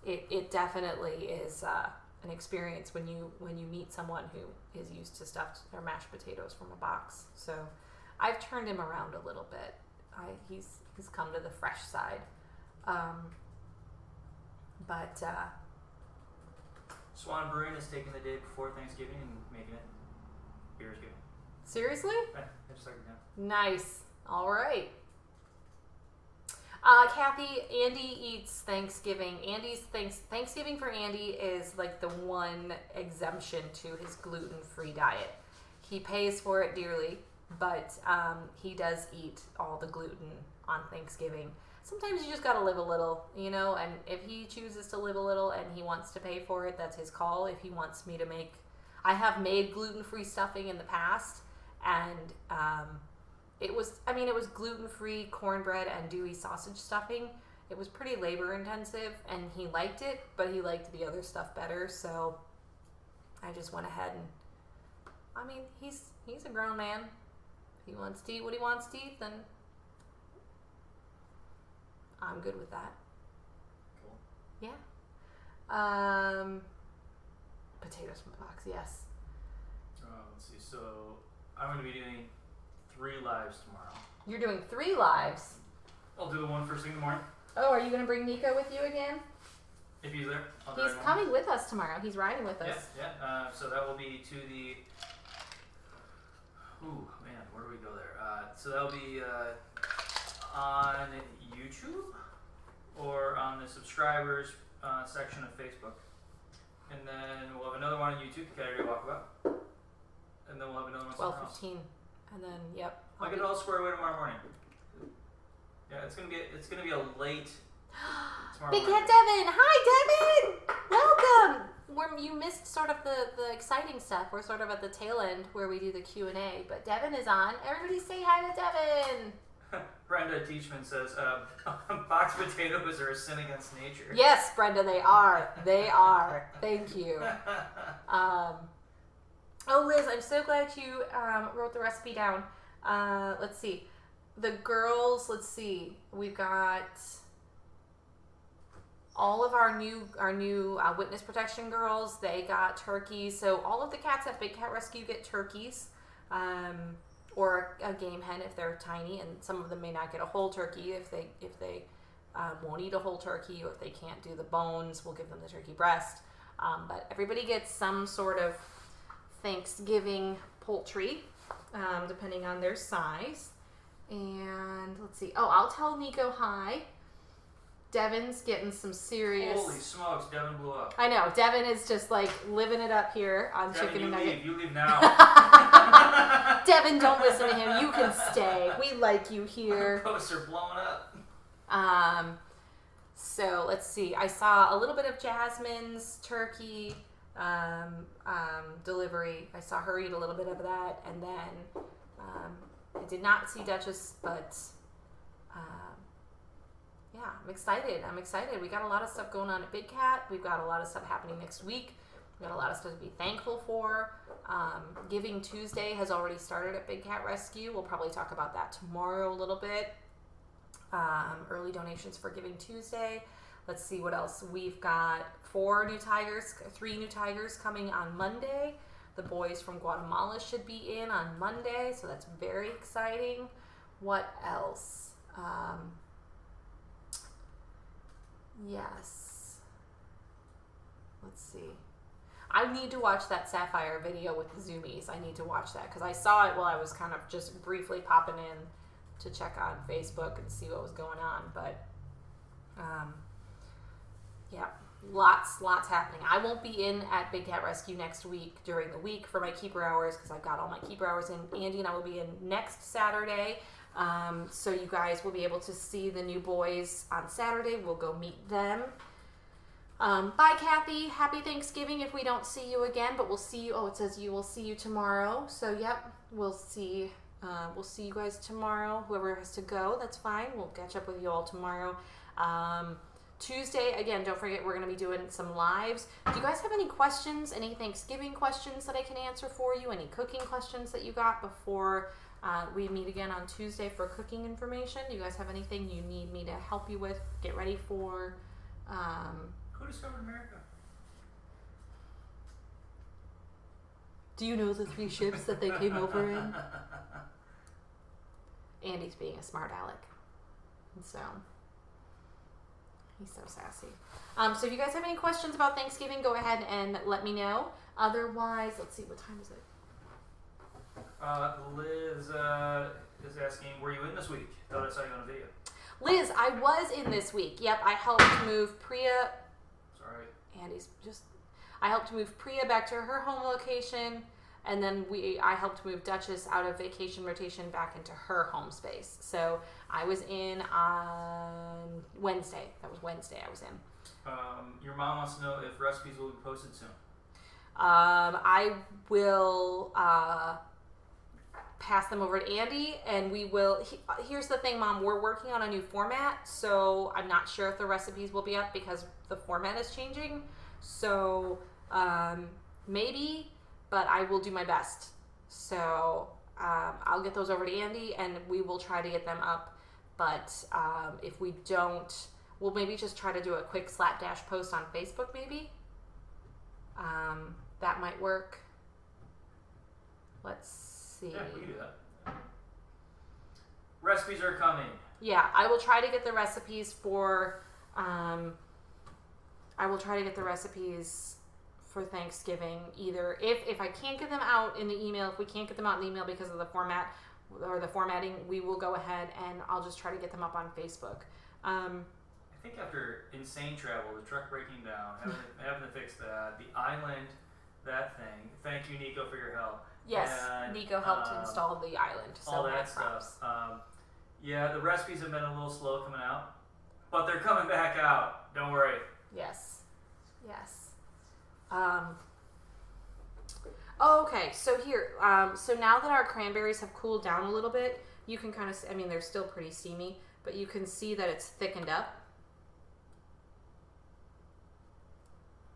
it definitely is an experience when you meet someone who is used to stuffed or mashed potatoes from a box. So I've turned him around a little bit. He's come to the fresh side. But Swan Brewing is taking the day before Thanksgiving and making it Beersgiving. Seriously? I just started now. Nice. All right. Kathy, Andy eats Thanksgiving. Thanksgiving for Andy is like the one exemption to his gluten-free diet. He pays for it dearly, but he does eat all the gluten on Thanksgiving. Sometimes you just gotta live a little, you know, and if he chooses to live a little and he wants to pay for it, that's his call. If he wants me to make... I have made gluten-free stuffing in the past, and it was gluten-free cornbread and Dewey sausage stuffing. It was pretty labor intensive, and he liked it, but he liked the other stuff better. So I just went ahead and, I mean, he's a grown man. If he wants to eat what he wants to eat, then I'm good with that. Cool. Yeah. Potatoes from the box, yes. Let's see. So I'm going to be doing 3 lives tomorrow. You're doing 3 lives. I'll do the one first thing in the morning. Oh, are you going to bring Nico with you again? If he's there, I'll He's coming with us tomorrow. He's riding with us. Yeah. So that will be to the. Ooh, man, where do we go there? So that'll be on YouTube or on the subscribers section of Facebook, and then we'll have another one on YouTube, the Saturday Walkabout, and then we'll have another one somewhere else. 12:15, and then yep. I'll get it all squared away tomorrow morning. Yeah, it's gonna be a late. Big Cat Devin! Hi, Devin! Welcome! You missed sort of the exciting stuff. We're sort of at the tail end where we do the Q&A, but Devin is on. Everybody say hi to Devin! Brenda Teachman says, boxed potatoes are a sin against nature. Yes, Brenda, they are. They are. Thank you. Oh, Liz, I'm so glad you wrote the recipe down. Let's see. The girls, let's see. We've got all of our new witness protection girls. They got turkeys. So all of the cats at Big Cat Rescue get turkeys, or a game hen if they're tiny, and some of them may not get a whole turkey if they won't eat a whole turkey, or if they can't do the bones, we'll give them the turkey breast. But everybody gets some sort of Thanksgiving poultry, depending on their size. And let's see. Oh, I'll tell Nico hi. Devin's getting some serious. Holy smokes, Devin blew up. I know. Devin is just like living it up here on Devin, Chicken and Nugget. You leave now. Devin, don't listen to him. You can stay. We like you here. Posts are blowing up. So let's see. I saw a little bit of Jasmine's turkey delivery. I saw her eat a little bit of that, and then I did not see Duchess, but yeah, I'm excited. We got a lot of stuff going on at Big Cat. We've got a lot of stuff happening next week. We've got a lot of stuff to be thankful for. Giving Tuesday has already started at Big Cat Rescue. We'll probably talk about that tomorrow a little bit. Early donations for Giving Tuesday. Let's see what else. We've got 3 new tigers coming on Monday. The boys from Guatemala should be in on Monday, so that's very exciting. What else? Yes. Let's see. I need to watch that Sapphire video with the zoomies. I need to watch that because I saw it while I was kind of just briefly popping in to check on Facebook and see what was going on. But yeah, lots happening. I won't be in at Big Cat Rescue next week during the week for my keeper hours because I've got all my keeper hours in. Andy and I will be in next Saturday. So you guys will be able to see the new boys on Saturday. We'll go meet them. Bye, Kathy. Happy Thanksgiving if we don't see you again, but we'll see you. Oh, it says you will see you tomorrow. So, yep, we'll see you guys tomorrow. Whoever has to go, that's fine. We'll catch up with you all tomorrow. Tuesday, again, don't forget we're going to be doing some lives. Do you guys have any questions, any Thanksgiving questions that I can answer for you? Any cooking questions that you got before we meet again on Tuesday for cooking information? Do you guys have anything you need me to help you with, get ready for? Who discovered America? Do you know the 3 ships that they came over in? Andy's being a smart aleck. And so, he's so sassy. So if you guys have any questions about Thanksgiving, go ahead and let me know. Otherwise, let's see, what time is it? Liz is asking, were you in this week? Thought I saw you on a video. Liz, I was in this week. Yep, I helped move Priya. Sorry. I helped move Priya back to her home location, and then I helped move Duchess out of vacation rotation back into her home space. So I was in on Wednesday. That was Wednesday I was in. Your mom wants to know if recipes will be posted soon. I will pass them over to Andy, and we will. Here's the thing, Mom. We're working on a new format, so I'm not sure if the recipes will be up because the format is changing. So maybe, but I will do my best. So I'll get those over to Andy, and we will try to get them up. But if we don't, we'll maybe just try to do a quick slapdash post on Facebook, maybe. That might work. Let's see. Yeah, we can do that. Recipes are coming. Yeah, I will try to get the recipes for. I will try to get the recipes for Thanksgiving. Either if I can't get them out in the email, if we can't get them out in the email because of the format or the formatting, we will go ahead and I'll just try to get them up on Facebook. I think after insane travel, the truck breaking down, having to fix that, the island, that thing. Thank you, Nico, for your help. Yes, and, Nico helped install the island. So all that stuff. Yeah, the recipes have been a little slow coming out, but they're coming back out. Don't worry. Yes. Okay, so here, so now that our cranberries have cooled down a little bit, you can kind of, I mean, they're still pretty steamy, but you can see that it's thickened up.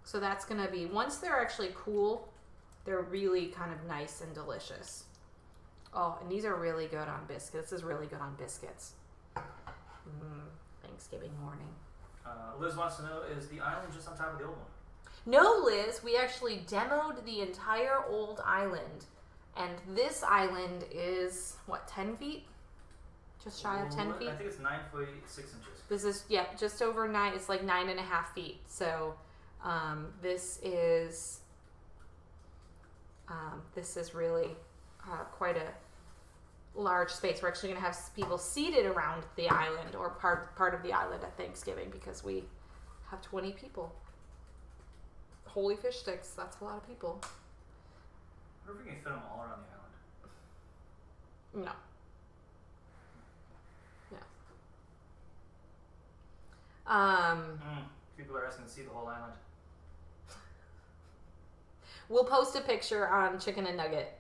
So that's going to be, once they're actually cool, they're really kind of nice and delicious. Oh, and these are really good on biscuits. This is really good on biscuits. Thanksgiving morning. Liz wants to know, is the island just on top of the old one? No, Liz, we actually demoed the entire old island. And this island is, what, 10 feet? Just shy of 10 feet? I think it's 9 feet 6 inches. This is, yeah, just over 9. It's like 9.5 feet. So this is really quite a large space. We're actually going to have people seated around the island or part of the island at Thanksgiving because we have 20 people. Holy fish sticks. That's a lot of people. I wonder if we can fit them all around the island. No. People are asking to see the whole island. We'll post a picture on Chicken and Nugget,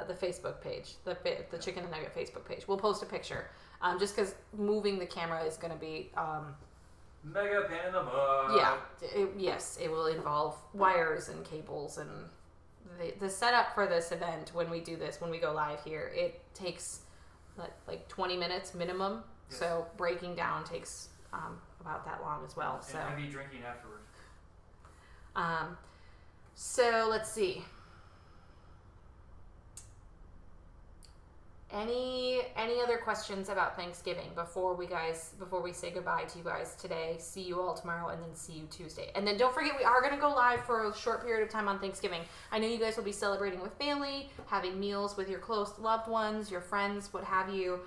the Facebook page, the Chicken and Nugget Facebook page. We'll post a picture, just because moving the camera is going to be mega pain in the butt. Yeah, yes, it will involve wires and cables, and the setup for this event when we do this, when we go live here, it takes like 20 minutes minimum. Yes. So breaking down takes about that long as well. And heavy drinking afterwards. So let's see. Any other questions about Thanksgiving before we say goodbye to you guys today? See you all tomorrow, and then see you Tuesday. And then don't forget, we are going to go live for a short period of time on Thanksgiving. I know you guys will be celebrating with family, having meals with your close loved ones, your friends, what have you.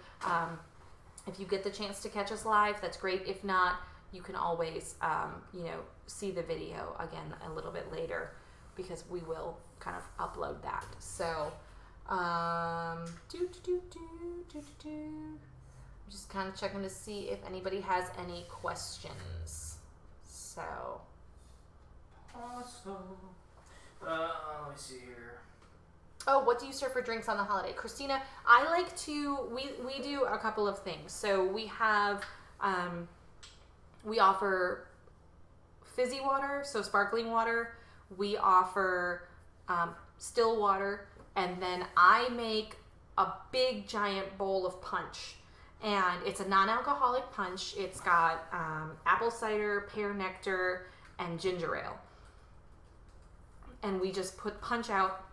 If you get the chance to catch us live, that's great. If not, you can always see the video again a little bit later, because we will kind of upload that. So I'm just kind of checking to see if anybody has any questions. So awesome. Let me see here. Oh, what do you serve for drinks on the holiday? Christina, I like to, we do a couple of things. So we have, we offer fizzy water, so sparkling water. We offer still water, and then I make a big giant bowl of punch, and it's a non-alcoholic punch. It's got apple cider, pear nectar, and ginger ale, and we just put punch out,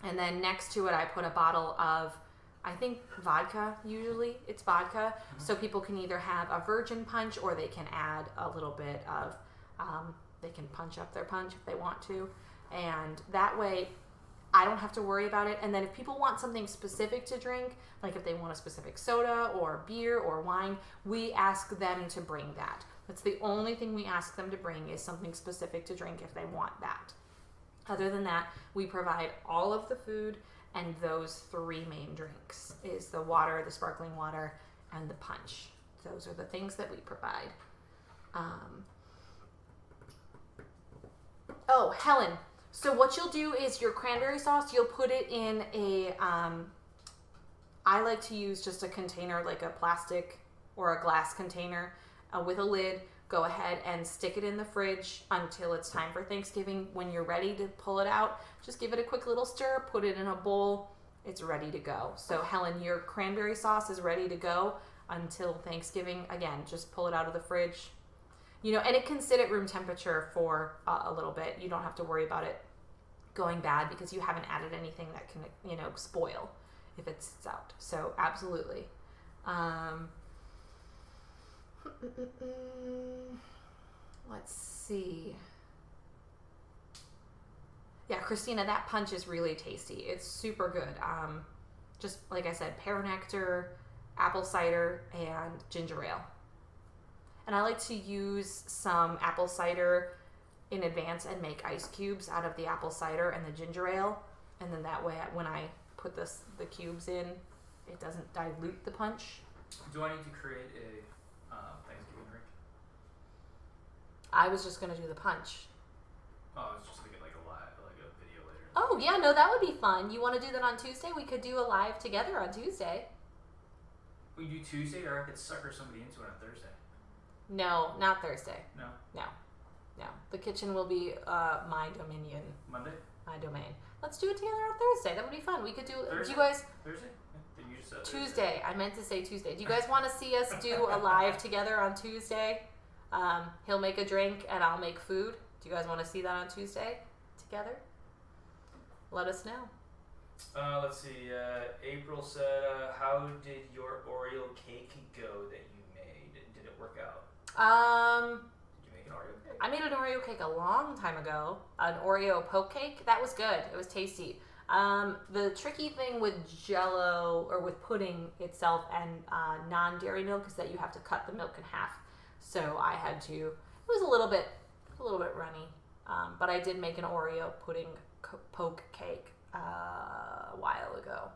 and then next to it I put a bottle of, I think, vodka. Usually it's vodka, so people can either have a virgin punch or they can add a little bit of they can punch up their punch if they want to, and that way I don't have to worry about it. And then if people want something specific to drink, like if they want a specific soda or beer or wine, we ask them to bring that. That's the only thing we ask them to bring, is something specific to drink if they want that. Other than that, we provide all of the food, and those 3 main drinks is the water, the sparkling water, and the punch. Those are the things that we provide. Oh, Helen. So what you'll do is your cranberry sauce, you'll put it in I like to use just a container, like a plastic or a glass container with a lid. Go ahead and stick it in the fridge until it's time for Thanksgiving. When you're ready to pull it out, just give it a quick little stir, put it in a bowl. It's ready to go. So Helen, your cranberry sauce is ready to go until Thanksgiving. Again, just pull it out of the fridge. You know, and it can sit at room temperature for a little bit. You don't have to worry about it going bad because you haven't added anything that can, you know, spoil if it sits out. So absolutely. Let's see. Yeah, Christina, that punch is really tasty. It's super good. Just like I said, pear nectar, apple cider, and ginger ale. And I like to use some apple cider in advance and make ice cubes out of the apple cider and the ginger ale. And then that way, when I put the cubes in, it doesn't dilute the punch. Do I need to create a Thanksgiving drink? I was just going to do the punch. Oh, I was just thinking like a video later. Oh, yeah, no, that would be fun. You want to do that on Tuesday? We could do a live together on Tuesday. We do Tuesday, or I could sucker somebody into it on Thursday. No, not Thursday. No. The kitchen will be my dominion. Monday? My domain. Let's do it together on Thursday. That would be fun. We could do Thursday? Do you guys... Thursday? Then you just said Tuesday. I meant to say Tuesday. Do you guys want to see us do a live together on Tuesday? He'll make a drink and I'll make food. Do you guys want to see that on Tuesday together? Let us know. Let's see. April said, how did your Oreo cake go that you made? Did it work out? Did you make an Oreo cake? I made an Oreo cake a long time ago. An Oreo poke cake. That was good. It was tasty. The tricky thing with Jell-O or with pudding itself and non-dairy milk is that you have to cut the milk in half. So I had to. It was a little bit runny, but I did make an Oreo pudding poke cake a while ago,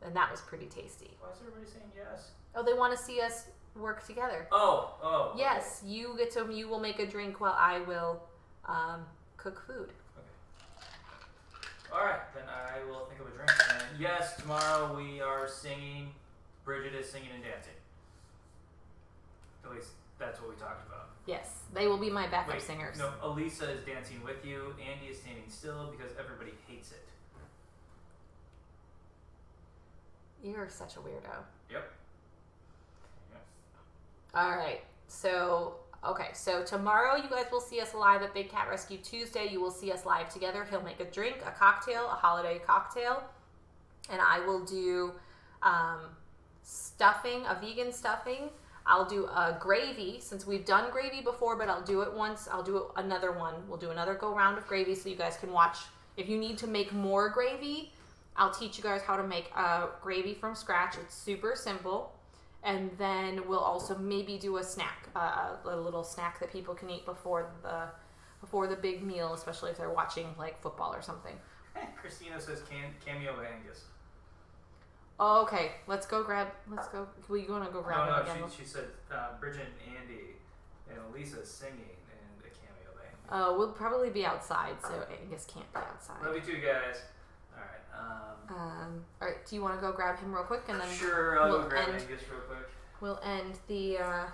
and that was pretty tasty. Why is everybody saying yes? Oh, they want to see us work together. Oh. Yes, okay. You will make a drink while I will cook food. All right, then I will think of a drink. And yes, tomorrow we are singing. Bridget is singing and dancing. At least that's what we talked about. Yes, they will be my backup singers. No, Elisa is dancing with you. Andy is standing still because everybody hates it. You're such a weirdo. Yep. All right. So tomorrow you guys will see us live at Big Cat Rescue. Tuesday you will see us live together. He'll make a drink, a cocktail, a holiday cocktail, and I will do stuffing, a vegan stuffing. I'll do a gravy, since we've done gravy before, but I'll do it once. I'll do another one. We'll do another go round of gravy so you guys can watch. If you need to make more gravy, I'll teach you guys how to make a gravy from scratch. It's super simple. And then we'll also maybe do a snack, a little snack that people can eat before the big meal, especially if they're watching like football or something. Christina says cameo Angus. Oh, okay, let's go. We want to go grab him again? No, she said Bridget and Andy and Elisa singing and a cameo of Angus. Oh, we'll probably be outside, so Angus can't be outside. Love you too, guys. All right. Do you want to go grab him real quick, and then sure, I'll go grab Angus real quick. We'll end the. All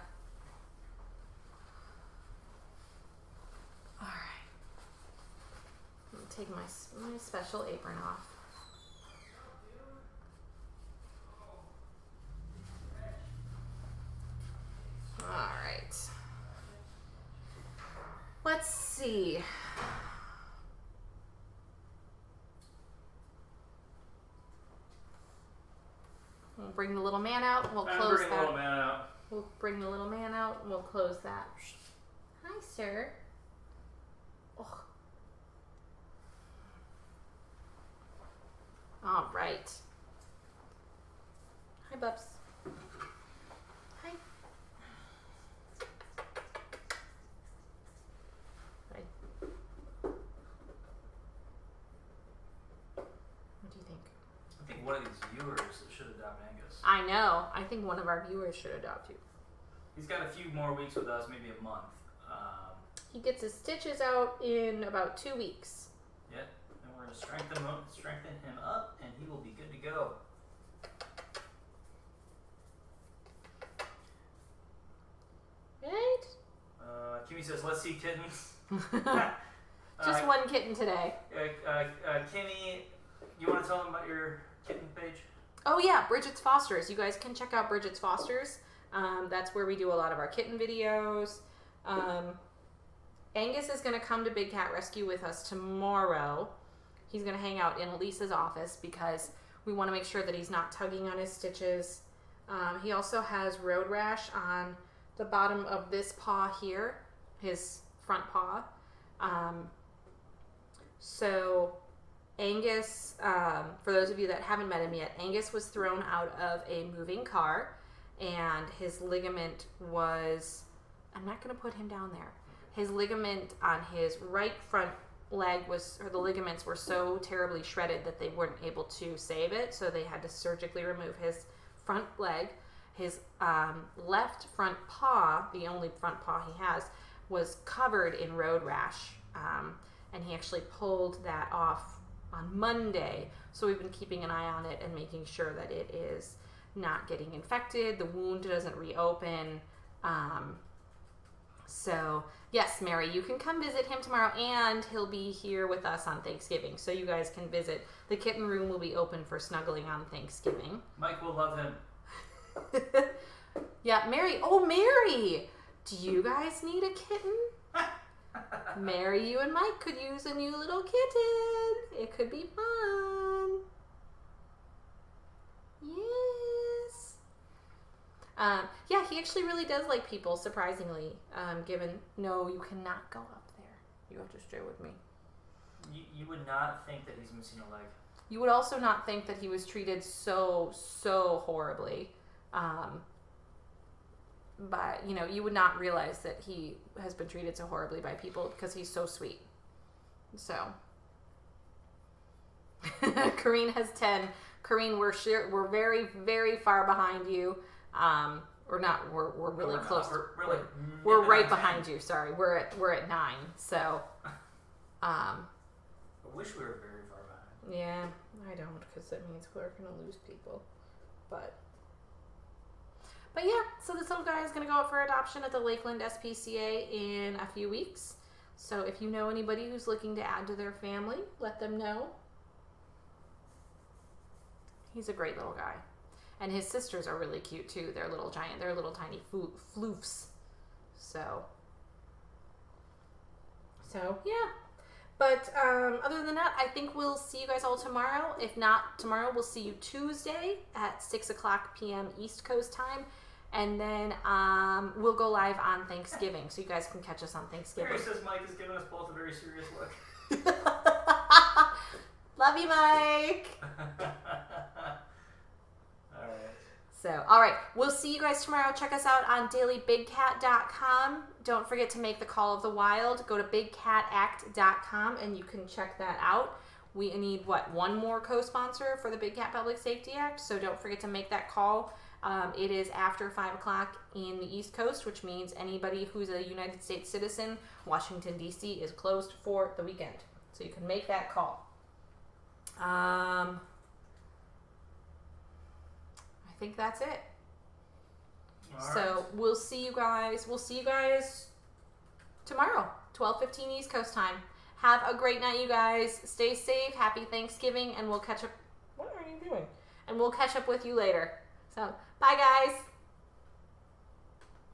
right. Let me take my special apron off. All right. Let's see. We'll bring the little man out. We'll close that. Bring the little man out. We'll bring the little man out and we'll close that. Hi, sir. Oh. All right. Hi, Bubs. Hi. Hi. What do you think? I think one of these viewers should adopt Angus. I know. I think one of our viewers should adopt you. He's got a few more weeks with us, maybe a month. He gets his stitches out in about 2 weeks. Yeah, and we're going to strengthen him up, and he will be good to go. Kimmy says, let's see kittens. Just one kitten today. Kimmy, you want to tell them about your kitten page? Oh yeah, Bridget's Fosters. You guys can check out Bridget's Fosters. That's where we do a lot of our kitten videos. Angus is going to come to Big Cat Rescue with us tomorrow. He's going to hang out in Elisa's office because we want to make sure that he's not tugging on his stitches. He also has road rash on the bottom of this paw here, his front paw. So Angus, for those of you that haven't met him yet, Angus was thrown out of a moving car and his ligament was, I'm not going to put him down there. His ligament on his right front leg was, or the ligaments were so terribly shredded that they weren't able to save it. So they had to surgically remove his front leg. His left front paw, the only front paw he has, was covered in road rash. And he actually pulled that off on Monday. So we've been keeping an eye on it and making sure that it is not getting infected. The wound doesn't reopen. So yes, Mary, you can come visit him tomorrow, and he'll be here with us on Thanksgiving. So you guys can visit. The kitten room will be open for snuggling on Thanksgiving. Mike will love him. Yeah, Mary. Oh, Mary, do you guys need a kitten? Mary, you and Mike could use a new little kitten. It could be fun. Yes. Yeah, he actually really does like people, surprisingly. Given, no, you cannot go up there. You have to stay with me. You would not think that he's missing a leg. You would also not think that he was treated so horribly. But, you know, you would not realize that he has been treated so horribly by people because he's so sweet. So. Corrine has 10. Corine, we're very, very far behind you. We're not, we're really We're close. not. We're right 10. behind you. Sorry. We're at 9. So, I wish we were very far behind. yeah, I don't, because that means we're going to lose people. But yeah, so this little guy is going to go up for adoption at the Lakeland SPCA in a few weeks. So if you know anybody who's looking to add to their family, let them know. He's a great little guy. And his sisters are really cute too. They're little tiny floofs. So yeah. But other than that, I think we'll see you guys all tomorrow. If not tomorrow, we'll see you Tuesday at 6 o'clock p.m. East Coast time. And then we'll go live on Thanksgiving, so you guys can catch us on Thanksgiving. Mary says Mike is giving us both a very serious look. Love you, Mike. All right. We'll see you guys tomorrow. Check us out on dailybigcat.com. Don't forget to make the call of the wild. Go to bigcatact.com and you can check that out. We need, one more co-sponsor for the Big Cat Public Safety Act, so don't forget to make that call. It is after 5 o'clock in the East Coast, which means anybody who's a United States citizen, Washington, D.C. is closed for the weekend. So you can make that call. I think that's it. All So right. we'll see you guys tomorrow, 12:15 East Coast time. Have a great night, you guys. Stay safe. Happy Thanksgiving, and we'll catch up. What are you doing? And we'll catch up with you later. So, bye, guys.